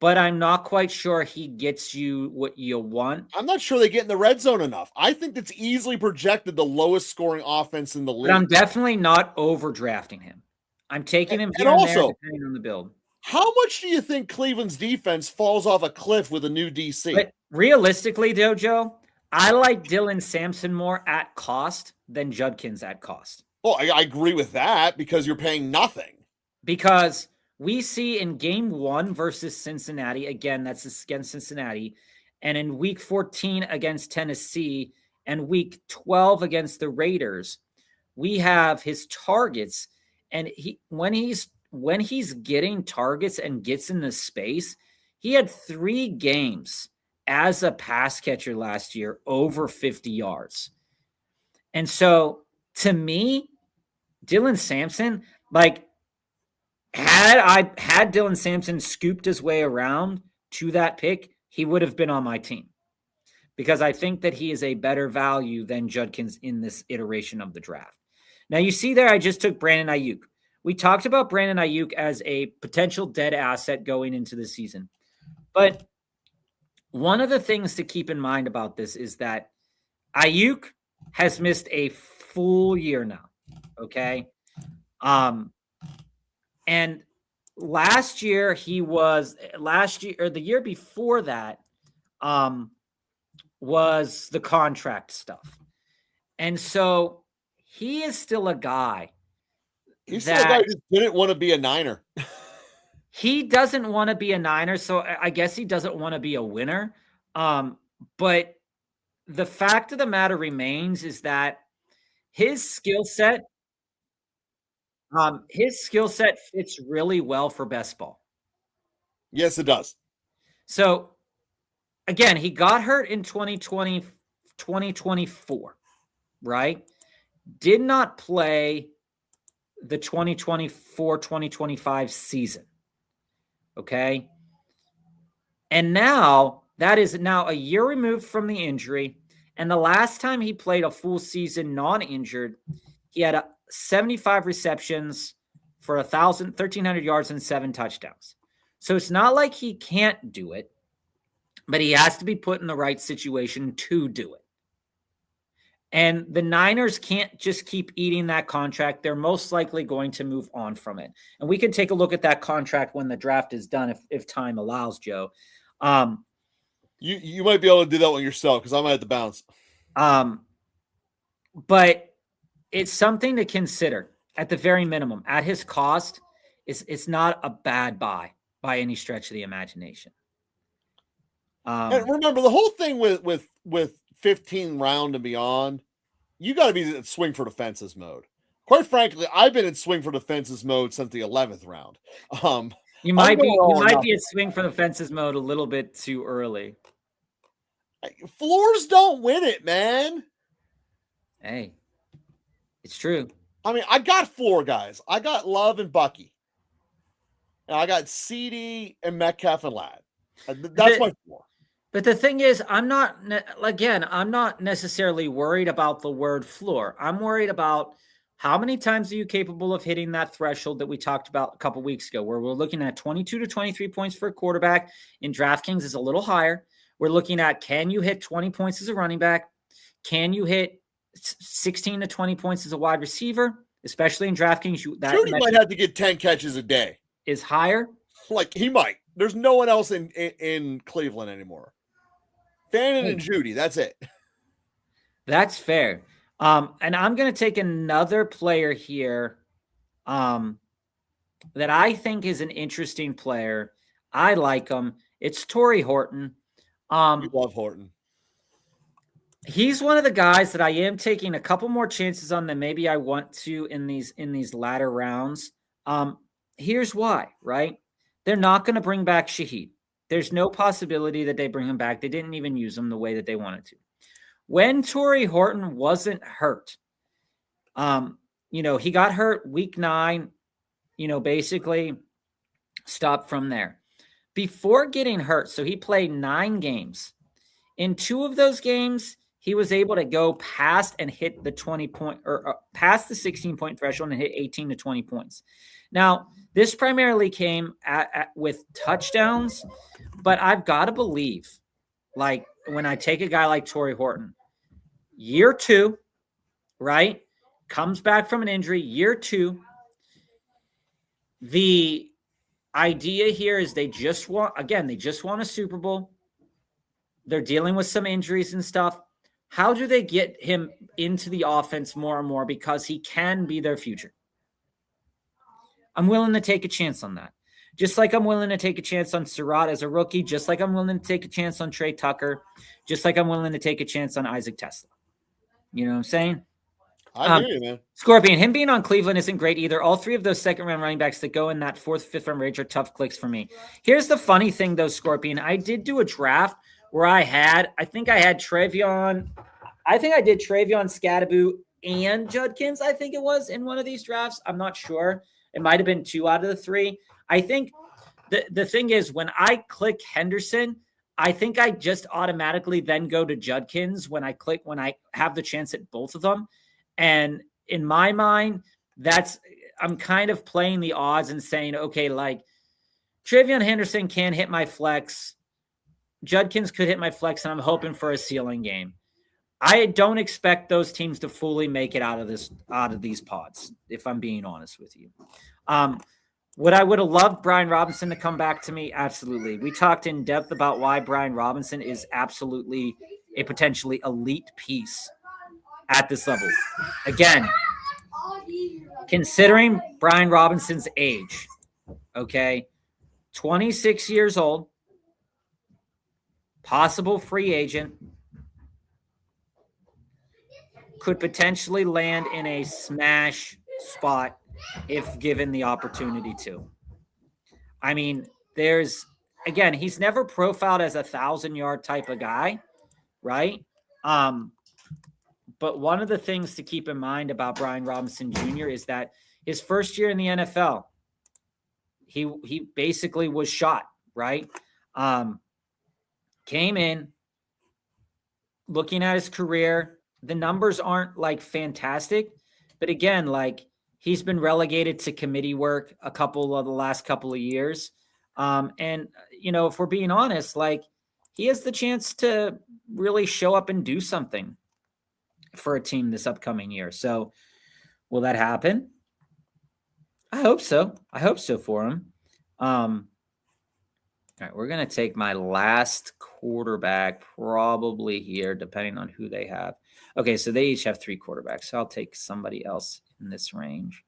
but I'm not quite sure he gets you what you want. I'm not sure they get in the red zone enough. I think that's easily projected the lowest scoring offense in the league. But I'm definitely not overdrafting him. I'm taking him here and also, there, depending on the build. How much do you think Cleveland's defense falls off a cliff with a new DC? But realistically, Joe, I like Dylan Sampson more at cost than Judkins at cost. Well, I agree with that because you're paying nothing. Because we see in game 1 versus Cincinnati, again, that's against Cincinnati, and in week 14 against Tennessee, and week 12 against the Raiders, we have his targets, and when he's getting targets and gets in the space, he had 3 games as a pass catcher last year over 50 yards. And so, to me, Dylan Sampson, like, had Dylan Sampson scooped his way around to that pick, he would have been on my team, because I think that he is a better value than Judkins in this iteration of the draft. Now, you see there, I just took Brandon Ayuk. We talked about Brandon Ayuk as a potential dead asset going into the season. But one of the things to keep in mind about this is that Ayuk has missed a full year now, okay? And the year before that, was the contract stuff. And so he is still a guy. He's still a guy who didn't want to be a Niner. He doesn't want to be a Niner, so I guess he doesn't want to be a winner. But the fact of the matter remains is that his skill set fits really well for best ball. Yes, it does. So, again, he got hurt in 2024, right? Did not play the 2024-2025 season, okay? And now, that is now a year removed from the injury, and the last time he played a full season non-injured, he had 75 receptions for 1,300 yards and 7 touchdowns. So it's not like he can't do it, but he has to be put in the right situation to do it. And the Niners can't just keep eating that contract. They're most likely going to move on from it. And we can take a look at that contract when the draft is done, if time allows, Joe. You might be able to do that one yourself, because I might have to bounce. But it's something to consider at the very minimum. At his cost, it's not a bad buy by any stretch of the imagination. And remember, the whole thing with 15 round and beyond, you got to be in swing for the fences mode. Quite frankly, I've been in swing for the fences mode since the 11th round. You might be at swing for the fences mode a little bit too early. Floors don't win it, man. Hey, it's true. I mean, I got 4 guys. I got Love and Bucky. And I got CD and Metcalf and Ladd. That's my 4. But the thing is, I'm not necessarily worried about the word floor. I'm worried about How many times are you capable of hitting that threshold that we talked about a couple weeks ago, where we're looking at 22 to 23 points for a quarterback? In DraftKings is a little higher. We're looking at, can you hit 20 points as a running back? Can you hit 16 to 20 points as a wide receiver? Especially in DraftKings, Judy might have to get 10 catches a day. Is higher. Like, he might. There's no one else in Cleveland anymore. Fannin and Judy, that's it. That's fair. And I'm going to take another player here that I think is an interesting player. I like him. It's Torrey Horton. You love Horton. He's one of the guys that I am taking a couple more chances on than maybe I want to in these latter rounds. Here's why, right? They're not going to bring back Shaheed. There's no possibility that they bring him back. They didn't even use him the way that they wanted to. When Torrey Horton wasn't hurt, he got hurt week 9, basically stopped from there. Before getting hurt, so he played 9 games. In 2 of those games, he was able to go past and hit the 20-point or past the 16-point threshold and hit 18 to 20 points. Now, this primarily came with touchdowns, but I've got to believe, like, when I take a guy like Torrey Horton, year 2, right? Comes back from an injury, year 2. The idea here is they just want a Super Bowl. They're dealing with some injuries and stuff. How do they get him into the offense more and more? Because he can be their future. I'm willing to take a chance on that. Just like I'm willing to take a chance on Surratt as a rookie, just like I'm willing to take a chance on Trey Tucker, just like I'm willing to take a chance on Isaac Tesla. You know what I'm saying? I hear you, man. Scorpion, him being on Cleveland isn't great either. All 3 of those second-round running backs that go in that 4th, 5th-round range are tough clicks for me. Here's the funny thing, though, Scorpion. I did do a draft where I think I did Travion Scattaboo and Judkins, I think it was, in one of these drafts. I'm not sure. It might have been 2 out of the 3. I think the thing is, when I click Henderson, I think I just automatically then go to Judkins when I have the chance at both of them. And in my mind, I'm kind of playing the odds and saying, okay, like, Travion Henderson can hit my flex. Judkins could hit my flex, and I'm hoping for a ceiling game. I don't expect those teams to fully make it out of these pods, if I'm being honest with you. Would I would have loved Brian Robinson to come back to me? Absolutely. We talked in depth about why Brian Robinson is absolutely a potentially elite piece at this level. Again, considering Brian Robinson's age, okay, 26 years old, possible free agent, could potentially land in a smash spot if given the opportunity to. I mean, he's never profiled as a 1,000-yard type of guy, right? But one of the things to keep in mind about Brian Robinson Jr. is that his first year in the NFL, he basically was shot, right? Came in, looking at his career, the numbers aren't like fantastic, but again, like, he's been relegated to committee work a couple of the last couple of years. And, if we're being honest, like, he has the chance to really show up and do something for a team this upcoming year. So will that happen? I hope so. I hope so for him. All right, we're going to take my last quarterback probably here, depending on who they have. Okay, so they each have 3 quarterbacks. So I'll take somebody else in this range.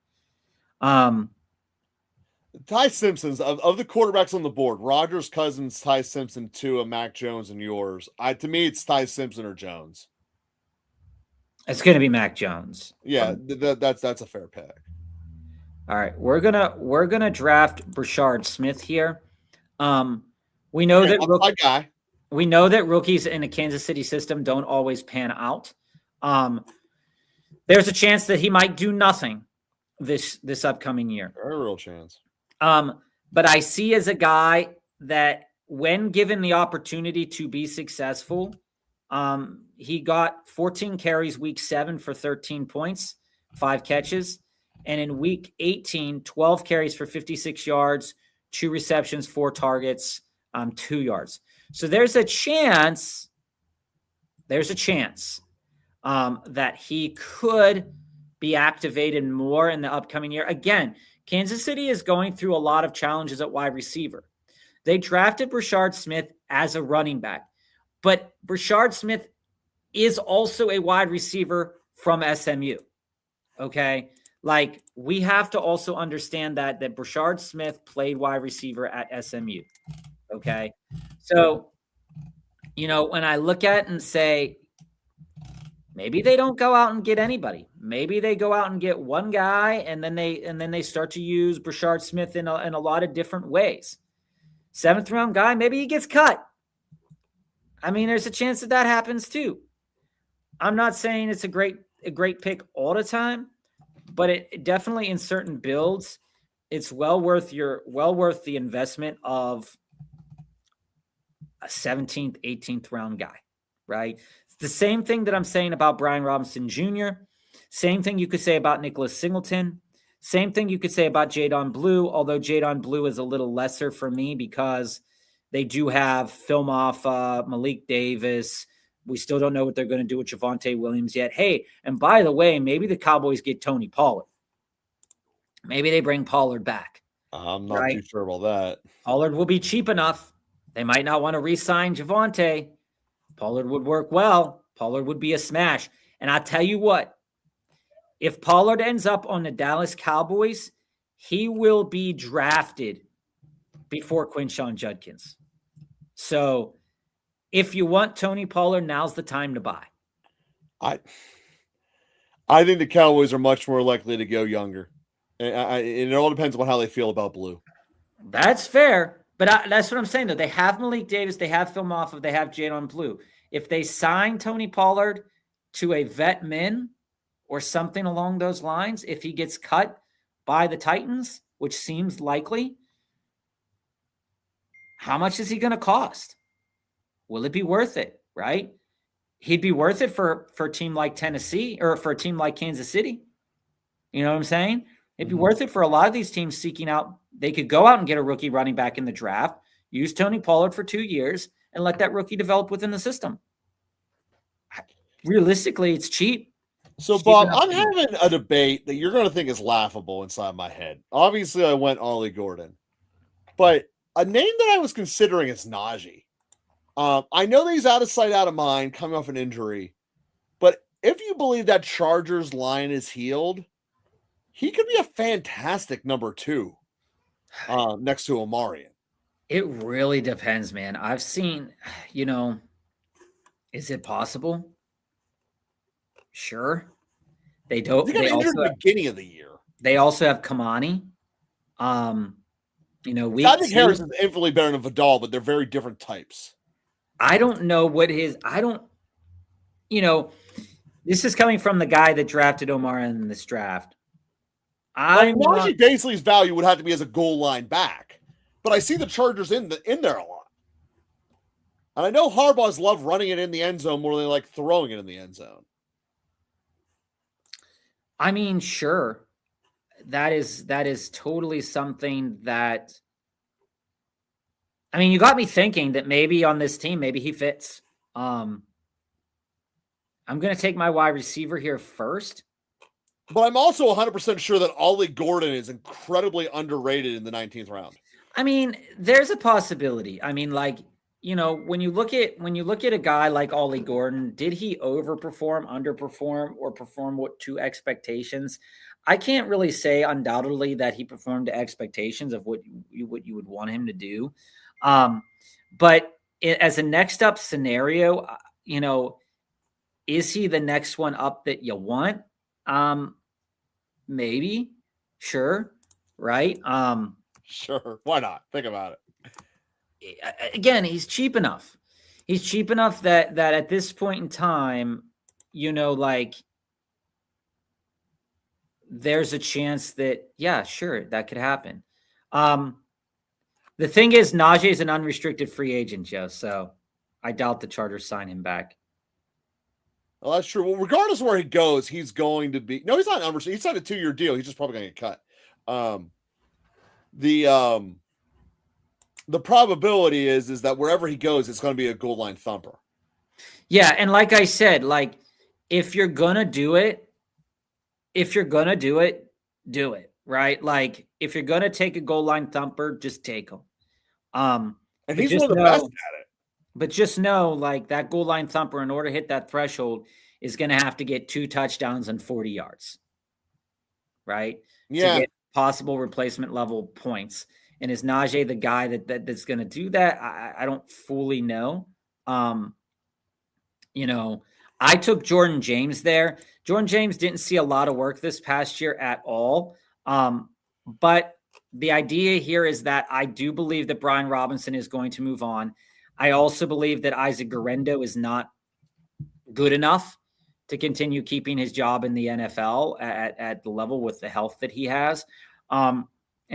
Ty Simpson's of the quarterbacks on the board, Rodgers, Cousins, Ty Simpson, Tua, Mac Jones, and yours. To me, it's Ty Simpson or Jones. It's going to be Mac Jones. Yeah, that's a fair pick. All right, we're gonna draft Brashard Smith here. We know that rookies in a Kansas City system don't always pan out. There's a chance that he might do nothing this upcoming year. Very real chance. But I see as a guy that when given the opportunity to be successful, he got 14 carries week 7 for 13 points. 5 catches. And in week 18, 12 carries for 56 yards, 2 receptions, 4 targets, 2 yards. So there's a chance that he could be activated more in the upcoming year. Again, Kansas City is going through a lot of challenges at wide receiver. They drafted Brashard Smith as a running back, but Brashard Smith is also a wide receiver from SMU. Okay. Like, we have to also understand that Brashard Smith played wide receiver at SMU. Okay. So, when I look at it and say, maybe they don't go out and get anybody. Maybe they go out and get one guy, and then they start to use Brashard Smith in a lot of different ways. 7th round guy, maybe he gets cut. I mean, there's a chance that happens too. I'm not saying it's a great pick all the time, but it definitely, in certain builds, it's well worth the investment of a 17th, 18th round guy, right? It's the same thing that I'm saying about Brian Robinson Jr. Same thing you could say about Nicholas Singleton. Same thing you could say about Jadon Blue, although Jadon Blue is a little lesser for me because they do have film off Malik Davis. We still don't know what they're going to do with Javonte Williams yet. Hey, and by the way, maybe the Cowboys get Tony Pollard. Maybe they bring Pollard back. I'm not too sure about that. Pollard will be cheap enough. They might not want to re-sign Javonte. Pollard would work well. Pollard would be a smash. And I'll tell you what, if Pollard ends up on the Dallas Cowboys, he will be drafted before Quinshon Judkins. So if you want Tony Pollard, now's the time to buy. I think the Cowboys are much more likely to go younger. And it all depends on how they feel about Blue. That's fair. But that's what I'm saying, though. They have Malik Davis. They have film off of. They have Jadon Blue. If they sign Tony Pollard to a vet min or something along those lines, if he gets cut by the Titans, which seems likely, how much is he going to cost? Will it be worth it, right? He'd be worth it for a team like Tennessee or for a team like Kansas City. You know what I'm saying? It'd be worth it for a lot of these teams seeking out. They could go out and get a rookie running back in the draft, use Tony Pollard for 2 years, and let that rookie develop within the system. Realistically, it's cheap. So, Bob, I'm having a debate that you're going to think is laughable inside my head. Obviously, I went Ollie Gordon. But a name that I was considering is Najee. I know that he's out of sight, out of mind, coming off an injury. But if you believe that Chargers line is healed, he could be a fantastic number 2 next to Omarion. It really depends, man. I've seen, is it possible? Sure. They don't. They got injured at the beginning of the year. They also have Kamani. I think Harris is infinitely better than Vidal, but they're very different types. I don't know this is coming from the guy that drafted Omar in this draft. Najee Basley's value would have to be as a goal line back, but I see the Chargers in there a lot. And I know Harbaugh's love running it in the end zone more than they like throwing it in the end zone. I mean, sure. That is totally something that, I mean, you got me thinking that maybe on this team, maybe he fits. I'm going to take my wide receiver here first. But I'm also 100% sure that Ollie Gordon is incredibly underrated in the 19th round. I mean, there's a possibility. I mean, when you look at a guy like Ollie Gordon, did he overperform, underperform, or perform to expectations? I can't really say undoubtedly that he performed to expectations of what you would want him to do. But as a next up scenario, is he the next one up that you want? Maybe, sure. Right. Sure. Why not? Think about it. Again, he's cheap enough. He's cheap enough that at this point in time, there's a chance that, yeah, sure, that could happen. The thing is, Najee is an unrestricted free agent, Joe, so I doubt the Chargers sign him back. Well, that's true. Well, regardless of where he goes, he's going to be. No, he's not unrestricted. He's signed a 2-year deal. He's just probably going to get cut. The the probability is that wherever he goes, it's going to be a goal line thumper. Yeah, and like I said, like if you're gonna do it, do it right. Like if you're gonna take a goal line thumper, just take him. And he's one of the best at it. But just know, like that goal line thumper, in order to hit that threshold, is going to have to get 2 touchdowns and 40 yards, right? Yeah. To get possible replacement level points. And is Najee the guy that's going to do that? I don't fully know. You know, I took Jordan James there. Jordan James didn't see a lot of work this past year at all. But the idea here is that I do believe that Brian Robinson is going to move on. I also believe that Isaac Guerrero is not good enough to continue keeping his job in the NFL at the level with the health that he has. And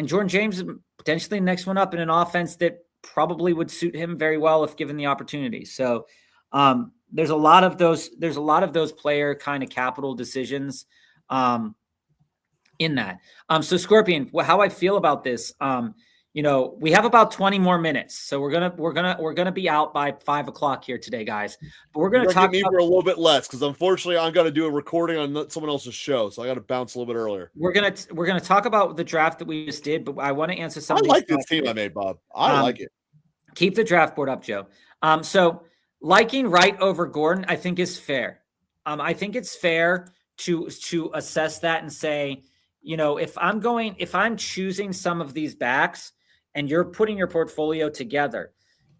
Jordan James is potentially the next one up in an offense that probably would suit him very well if given the opportunity. So there's a lot of those player kind of capital decisions in that. So Scorpion, how I feel about this, you know, we have about 20 more minutes, so we're gonna be out by 5 o'clock here today, guys. But we're gonna talk me for a little bit less because unfortunately I'm gonna do a recording on someone else's show, so I got to bounce a little bit earlier. We're gonna talk about the draft that we just did, but I want to answer some. I like this team I made, Bob. I like it. Keep the draft board up, Joe. So liking Wright over Gordon, I think is fair. I think it's fair to assess that and say, you know, if I'm choosing some of these backs and you're putting your portfolio together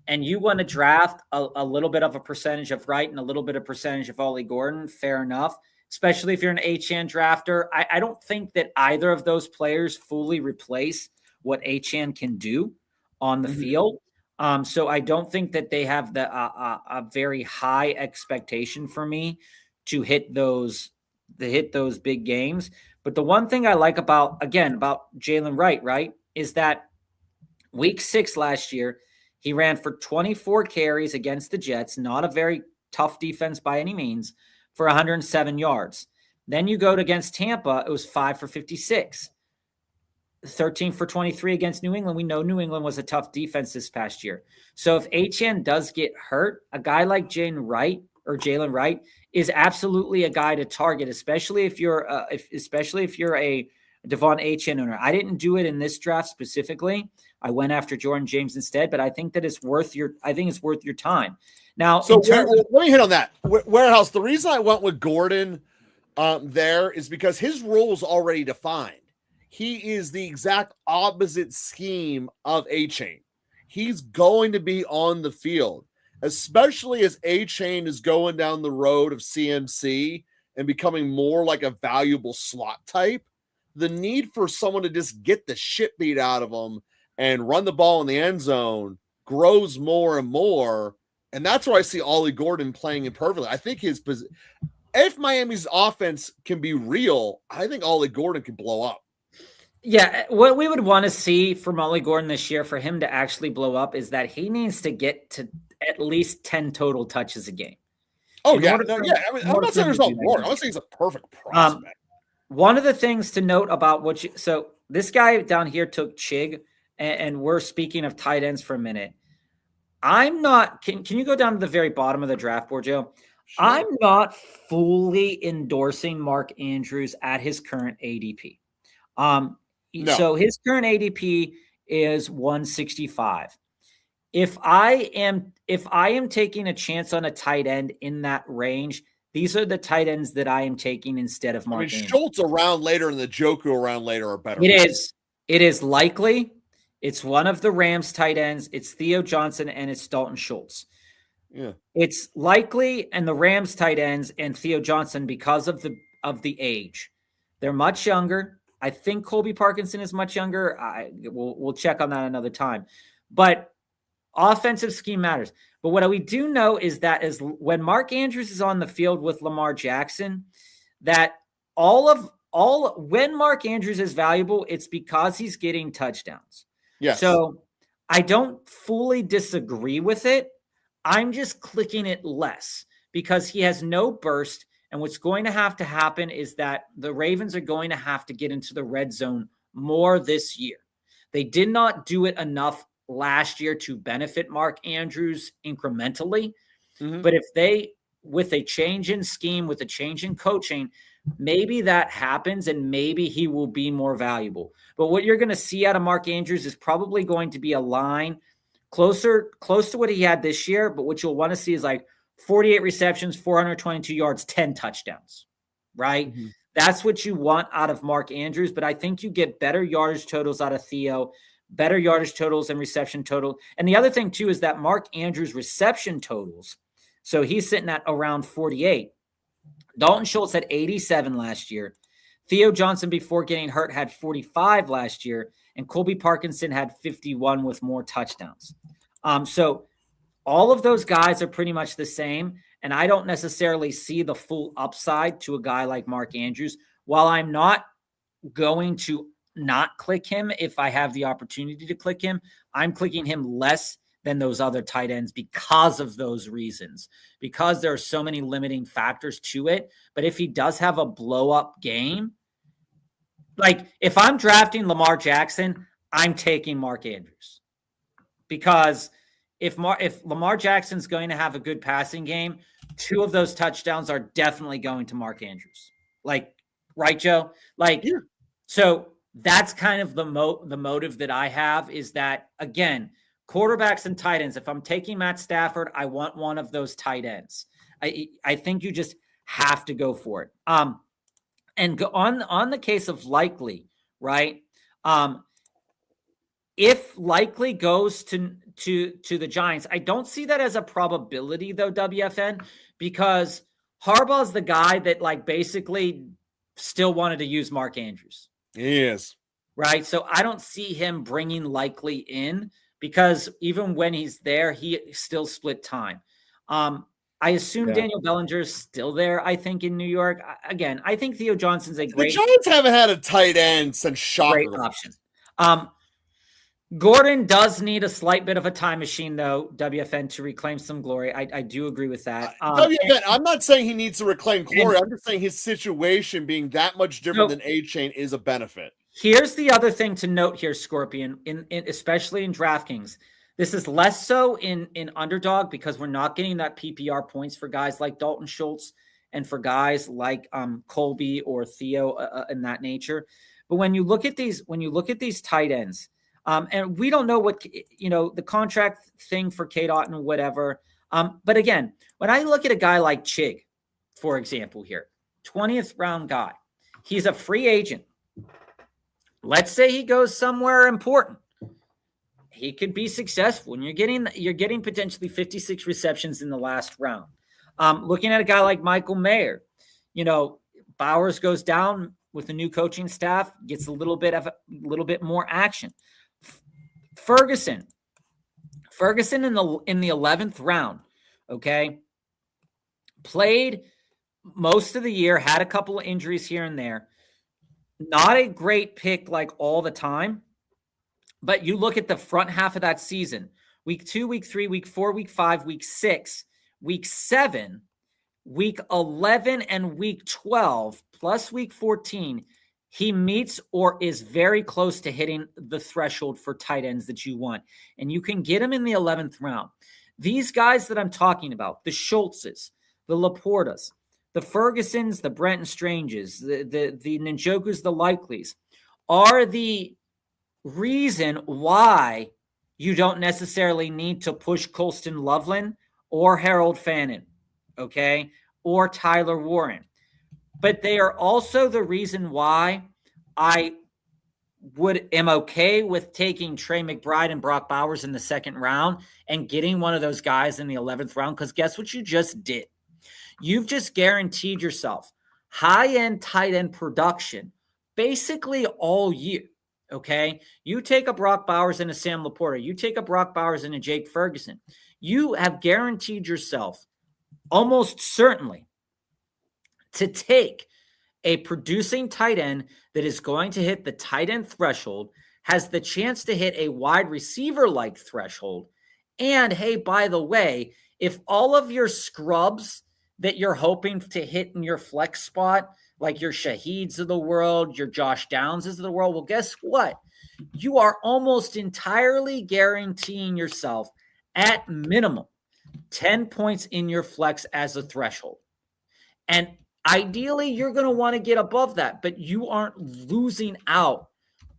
and you want to draft a little bit of a percentage of Wright and a little bit of percentage of Ollie Gordon, fair enough, especially if you're an Achane drafter. I don't think that either of those players fully replace what Achane can do on the field. So I don't think that they have a very high expectation for me to hit those big games. But the one thing I like about Jalen Wright, right, is that week 6 last year, he ran for 24 carries against the Jets, not a very tough defense by any means, for 107 yards. Then you go against Tampa, it was 5 for 56. 13 for 23 against New England. We know New England was a tough defense this past year. So if Achane does get hurt, a guy like Jalen Wright is absolutely a guy to target, especially if you're a Devon Achane owner. I didn't do it in this draft specifically. I went after Jordan James instead, but I think that it's worth your time. Now, so let me hit on that. Warehouse, the reason I went with Gordon there is because his role is already defined. He is the exact opposite scheme of Achane. He's going to be on the field, especially as Achane is going down the road of CMC and becoming more like a valuable slot type. The need for someone to just get the shit beat out of him and run the ball in the end zone grows more and more. And that's where I see Ollie Gordon playing in perfectly. I think if Miami's offense can be real, I think Ollie Gordon can blow up. Yeah, what we would want to see from Ollie Gordon this year for him to actually blow up is that he needs to get to at least 10 total touches a game. Oh, yeah. I mean, I'm not saying there's no more. I'm not saying he's a perfect prospect. One of the things to note about so this guy down here took Chig, and we're speaking of tight ends for a minute. I'm not, can you go down to the very bottom of the draft board, Joe? Sure. I'm not fully endorsing Mark Andrews at his current ADP. No. So his current ADP is 165. If I am taking a chance on a tight end in that range, these are the tight ends that I am taking instead of Mark Andrews. Schultz around later and the Joku around later are better. It is likely. It's one of the Rams tight ends. It's Theo Johnson and it's Dalton Schultz. Yeah. It's likely, and the Rams tight ends and Theo Johnson because of the age. They're much younger. I think Colby Parkinson is much younger. We'll check on that another time. But offensive scheme matters. But what we do know is that when Mark Andrews is on the field with Lamar Jackson, that when Mark Andrews is valuable, it's because he's getting touchdowns. Yes. So I don't fully disagree with it. I'm just clicking it less because he has no burst. And what's going to happen is that the Ravens are going to have to get into the red zone more this year. They did not do it enough last year to benefit Mark Andrews incrementally. Mhm. But if they, with a change in scheme, with a change in coaching, maybe that happens and maybe he will be more valuable. But what you're going to see out of Mark Andrews is probably going to be a line close to what he had this year. But what you'll want to see is like 48 receptions, 422 yards, 10 touchdowns, right? Mm-hmm. That's what you want out of Mark Andrews. But I think you get better yardage totals out of Theo, better yardage totals and reception total. And the other thing too is that Mark Andrews reception totals, so he's sitting at around 48. Dalton Schultz had 87 last year. Theo Johnson, before getting hurt, had 45 last year. And Colby Parkinson had 51 with more touchdowns. So all of those guys are pretty much the same. And I don't necessarily see the full upside to a guy like Mark Andrews. While I'm not going to not click him if I have the opportunity to click him, I'm clicking him less than those other tight ends because of those reasons, because there are so many limiting factors to it. But if he does have a blow up game, like if I'm drafting Lamar Jackson, I'm taking Mark Andrews, because if Lamar Jackson's going to have a good passing game, 2 of those touchdowns are definitely going to Mark Andrews. Like, right, Joe? Like, yeah. So that's kind of the motive that I have, is that, again, quarterbacks and tight ends. If I'm taking Matt Stafford, I want one of those tight ends. I think you just have to go for it. And go on the case of Likely, right? If Likely goes to the Giants, I don't see that as a probability though, WFN, because Harbaugh's the guy that like basically still wanted to use Mark Andrews. He is. Right? So I don't see him bringing Likely in, because even when he's there, he still split time. I assume Daniel Bellinger is still there, I think, in New York. Again, I think Theo Johnson's a great... The Giants haven't had a tight end since Shocker. Great option. Gordon does need a slight bit of a time machine, though, WFN, to reclaim some glory. I do agree with that. WFN, I'm not saying he needs to reclaim glory. I'm just saying his situation being that much different than A-Chain is a benefit. Here's the other thing to note here, Scorpion, especially in DraftKings. This is less so in Underdog, because we're not getting that PPR points for guys like Dalton Schultz and for guys like Colby or Theo in that nature. But when you look at these tight ends, and we don't know what, the contract thing for K-Dot and whatever. But again, when I look at a guy like Chig, for example here, 20th round guy, he's a free agent. Let's say he goes somewhere important. He could be successful, and you're getting potentially 56 receptions in the last round. Looking at a guy like Michael Mayer, Bowers goes down with a new coaching staff, gets a little bit more action. Ferguson in the 11th round, okay, played most of the year, had a couple of injuries here and there. Not a great pick like all the time, but you look at the front half of that season: week 2, week 3, week 4, week 5, week 6, week 7, week 11, and week 12, plus week 14. He meets or is very close to hitting the threshold for tight ends that you want. And you can get him in the 11th round. These guys that I'm talking about, the Schultzes, the Laportas, the Fergusons, the Brenton Stranges, the Njokus, the Likeleys, are the reason why you don't necessarily need to push Colston Loveland or Harold Fannin, okay, or Tyler Warren. But they are also the reason why I am okay with taking Trey McBride and Brock Bowers in the 2nd round and getting one of those guys in the 11th round, because guess what you just did? You've just guaranteed yourself high-end tight end production basically all year, okay? You take a Brock Bowers and a Sam Laporta. You take a Brock Bowers and a Jake Ferguson. You have guaranteed yourself almost certainly to take a producing tight end that is going to hit the tight end threshold, has the chance to hit a wide receiver-like threshold. And hey, by the way, if all of your scrubs that you're hoping to hit in your flex spot, like your Shaheeds of the world, your Josh Downses of the world, well, guess what? You are almost entirely guaranteeing yourself at minimum 10 points in your flex as a threshold. And ideally, you're going to want to get above that, but you aren't losing out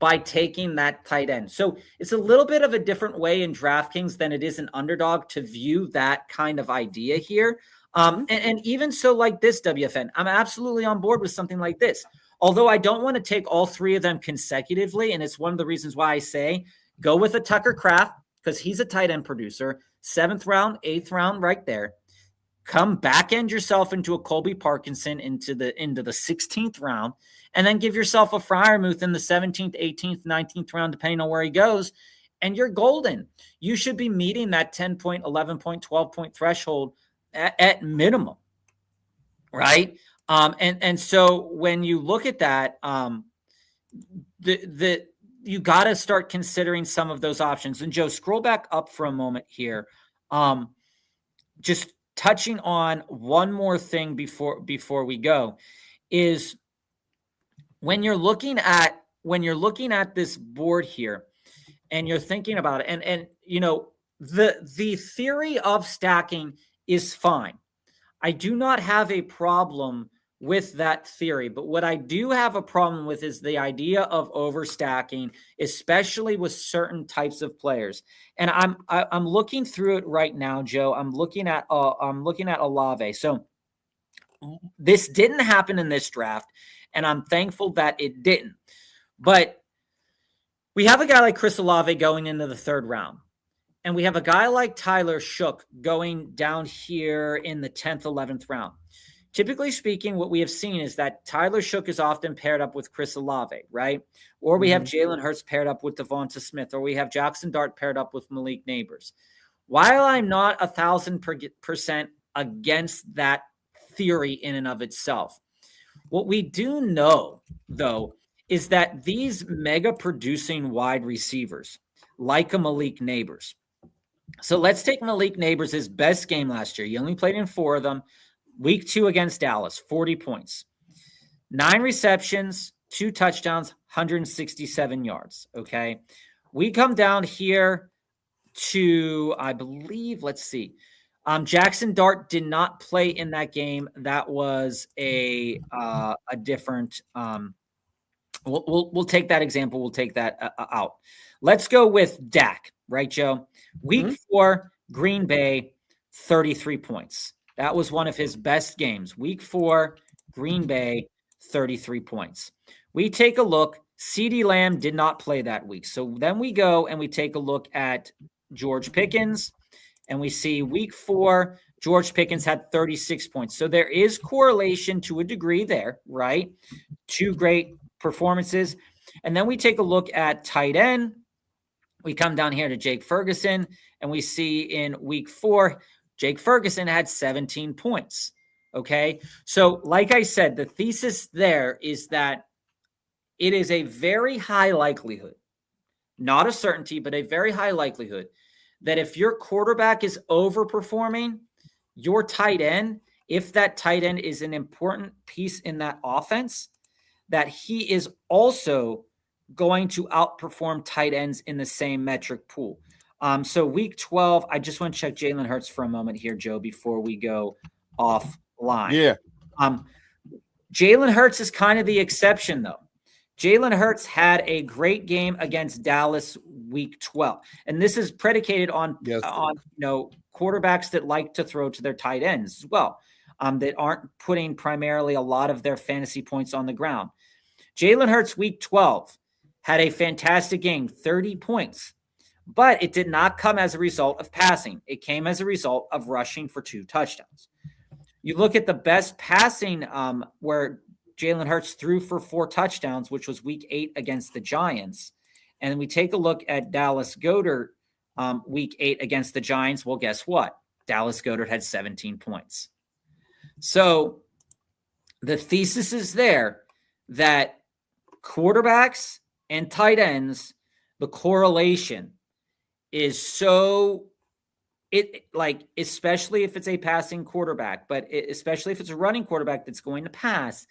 by taking that tight end. So it's a little bit of a different way in DraftKings than it is an underdog to view that kind of idea here. And even so, like this, WFN, I'm absolutely on board with something like this. Although I don't want to take all three of them consecutively, and it's one of the reasons why I say go with a Tucker Kraft because he's a tight end producer. 7th round, 8th round, right there. Come back end yourself into a Colby Parkinson into the 16th round, and then give yourself a Freiermuth in the 17th, 18th, 19th round, depending on where he goes, and you're golden. You should be meeting that 10 point, 11 point, 12 point threshold at minimum, right? And so when you look at that, you got to start considering some of those options. And Joe, scroll back up for a moment here. Just touching on one more thing before we go is when you're looking at this board here and you're thinking about it, and you know, the theory of stacking is fine. I do not have a problem with that theory, but what I do have a problem with is the idea of overstacking, especially with certain types of players. And I'm looking through it right now, Joe. I'm looking at Olave. So this didn't happen in this draft, and I'm thankful that it didn't. But we have a guy like Chris Olave going into the 3rd round. And we have a guy like Tyler Shook going down here in the 10th, 11th round. Typically speaking, what we have seen is that Tyler Shook is often paired up with Chris Olave, right? Or we have Jalen Hurts paired up with Devonta Smith, or we have Jackson Dart paired up with Malik Neighbors. While I'm not 1,000% against that theory in and of itself, what we do know, though, is that these mega producing wide receivers, like a Malik Neighbors. So let's take Malik Neighbors, his best game last year. He only played in 4 of them. Week 2 against Dallas, 40 points. 9 receptions, 2 touchdowns, 167 yards, okay? We come down here to, I believe, let's see. Jackson Dart did not play in that game. That was a different we'll take that example. We'll take that out. Let's go with Dak, right, Joe? Week 4, Green Bay, 33 points. That was one of his best games. Week 4, Green Bay, 33 points. We take a look. CeeDee Lamb did not play that week. So then we go and we take a look at George Pickens, and we see week 4, George Pickens had 36 points. So there is correlation to a degree there, right? 2 great performances. And then we take a look at tight end. We come down here to Jake Ferguson, and we see in week 4, Jake Ferguson had 17 points. Okay. So like I said, the thesis there is that it is a very high likelihood, not a certainty, but a very high likelihood that if your quarterback is overperforming, your tight end, if that tight end is an important piece in that offense, that he is also going to outperform tight ends in the same metric pool. So week 12, I just want to check Jalen Hurts for a moment here, Joe, before we go offline. Yeah. Jalen Hurts is kind of the exception, though. Jalen Hurts had a great game against Dallas week 12. And this is predicated on quarterbacks that like to throw to their tight ends as well, that aren't putting primarily a lot of their fantasy points on the ground. Jalen Hurts week 12 had a fantastic game, 30 points, but it did not come as a result of passing. It came as a result of rushing for 2 touchdowns. You look at the best passing where Jalen Hurts threw for 4 touchdowns, which was week 8 against the Giants. And we take a look at Dallas Goedert week 8 against the Giants. Well, guess what? Dallas Goedert had 17 points. So the thesis is there that quarterbacks and tight ends, the correlation is so especially if it's a passing quarterback, but especially if it's a running quarterback that's going to pass,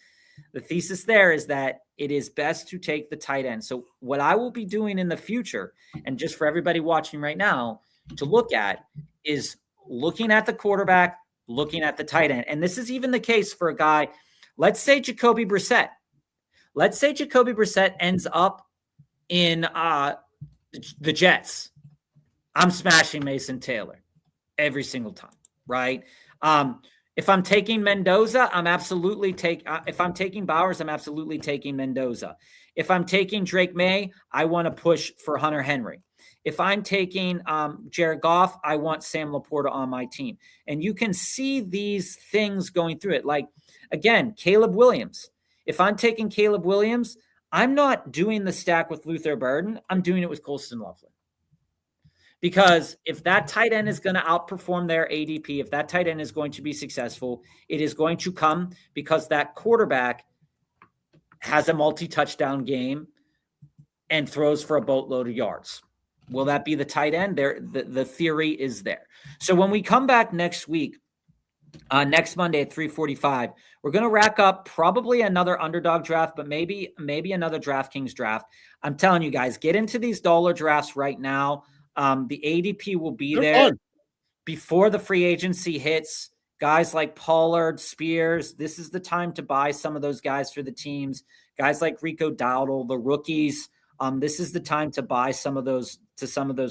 the thesis there is that it is best to take the tight end. So what I will be doing in the future, and just for everybody watching right now to look at, is looking at the quarterback, looking at the tight end. And this is even the case for a guy, let's say Jacoby Brissett. Let's say Jacoby Brissett ends up in the Jets. I'm smashing Mason Taylor every single time, right? If I'm taking Mendoza, if I'm taking Bowers, I'm absolutely taking Mendoza. If I'm taking Drake May, I want to push for Hunter Henry. If I'm taking Jared Goff, I want Sam Laporta on my team. And you can see these things going through it. Like, again, Caleb Williams. If I'm taking Caleb Williams, I'm not doing the stack with Luther Burden. I'm doing it with Colston Loveland. Because if that tight end is going to outperform their ADP, if that tight end is going to be successful, it is going to come because that quarterback has a multi-touchdown game and throws for a boatload of yards. Will that be the tight end? The theory is there. So when we come back next week, next Monday at 3:45, we're going to rack up probably another underdog draft, but maybe another DraftKings draft. I'm telling you guys, get into these dollar drafts right now. The ADP will be there before the free agency hits. Guys like Pollard, Spears, this is the time to buy some of those guys for the teams. Guys like Rico Dowdle, the rookies. This is the time to buy some of those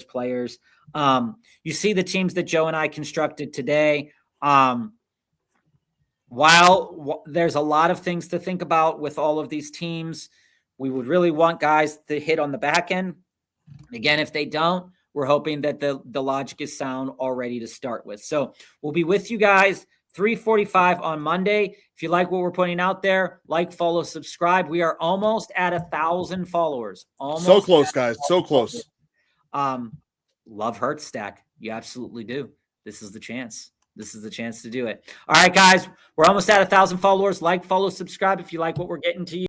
players. You see the teams that Joe and I constructed today. While there's a lot of things to think about with all of these teams, we would really want guys to hit on the back end. Again, if they don't, we're hoping that the logic is sound already to start with. So we'll be with you guys 3:45 on Monday. If you like what we're putting out there, like, follow, subscribe. We are almost at 1,000 followers. Almost so close, guys. So close. Love Hurts stack. You absolutely do. This is the chance. This is the chance to do it. All right, guys, we're almost at 1,000 followers. Like, follow, subscribe if you like what we're getting to you.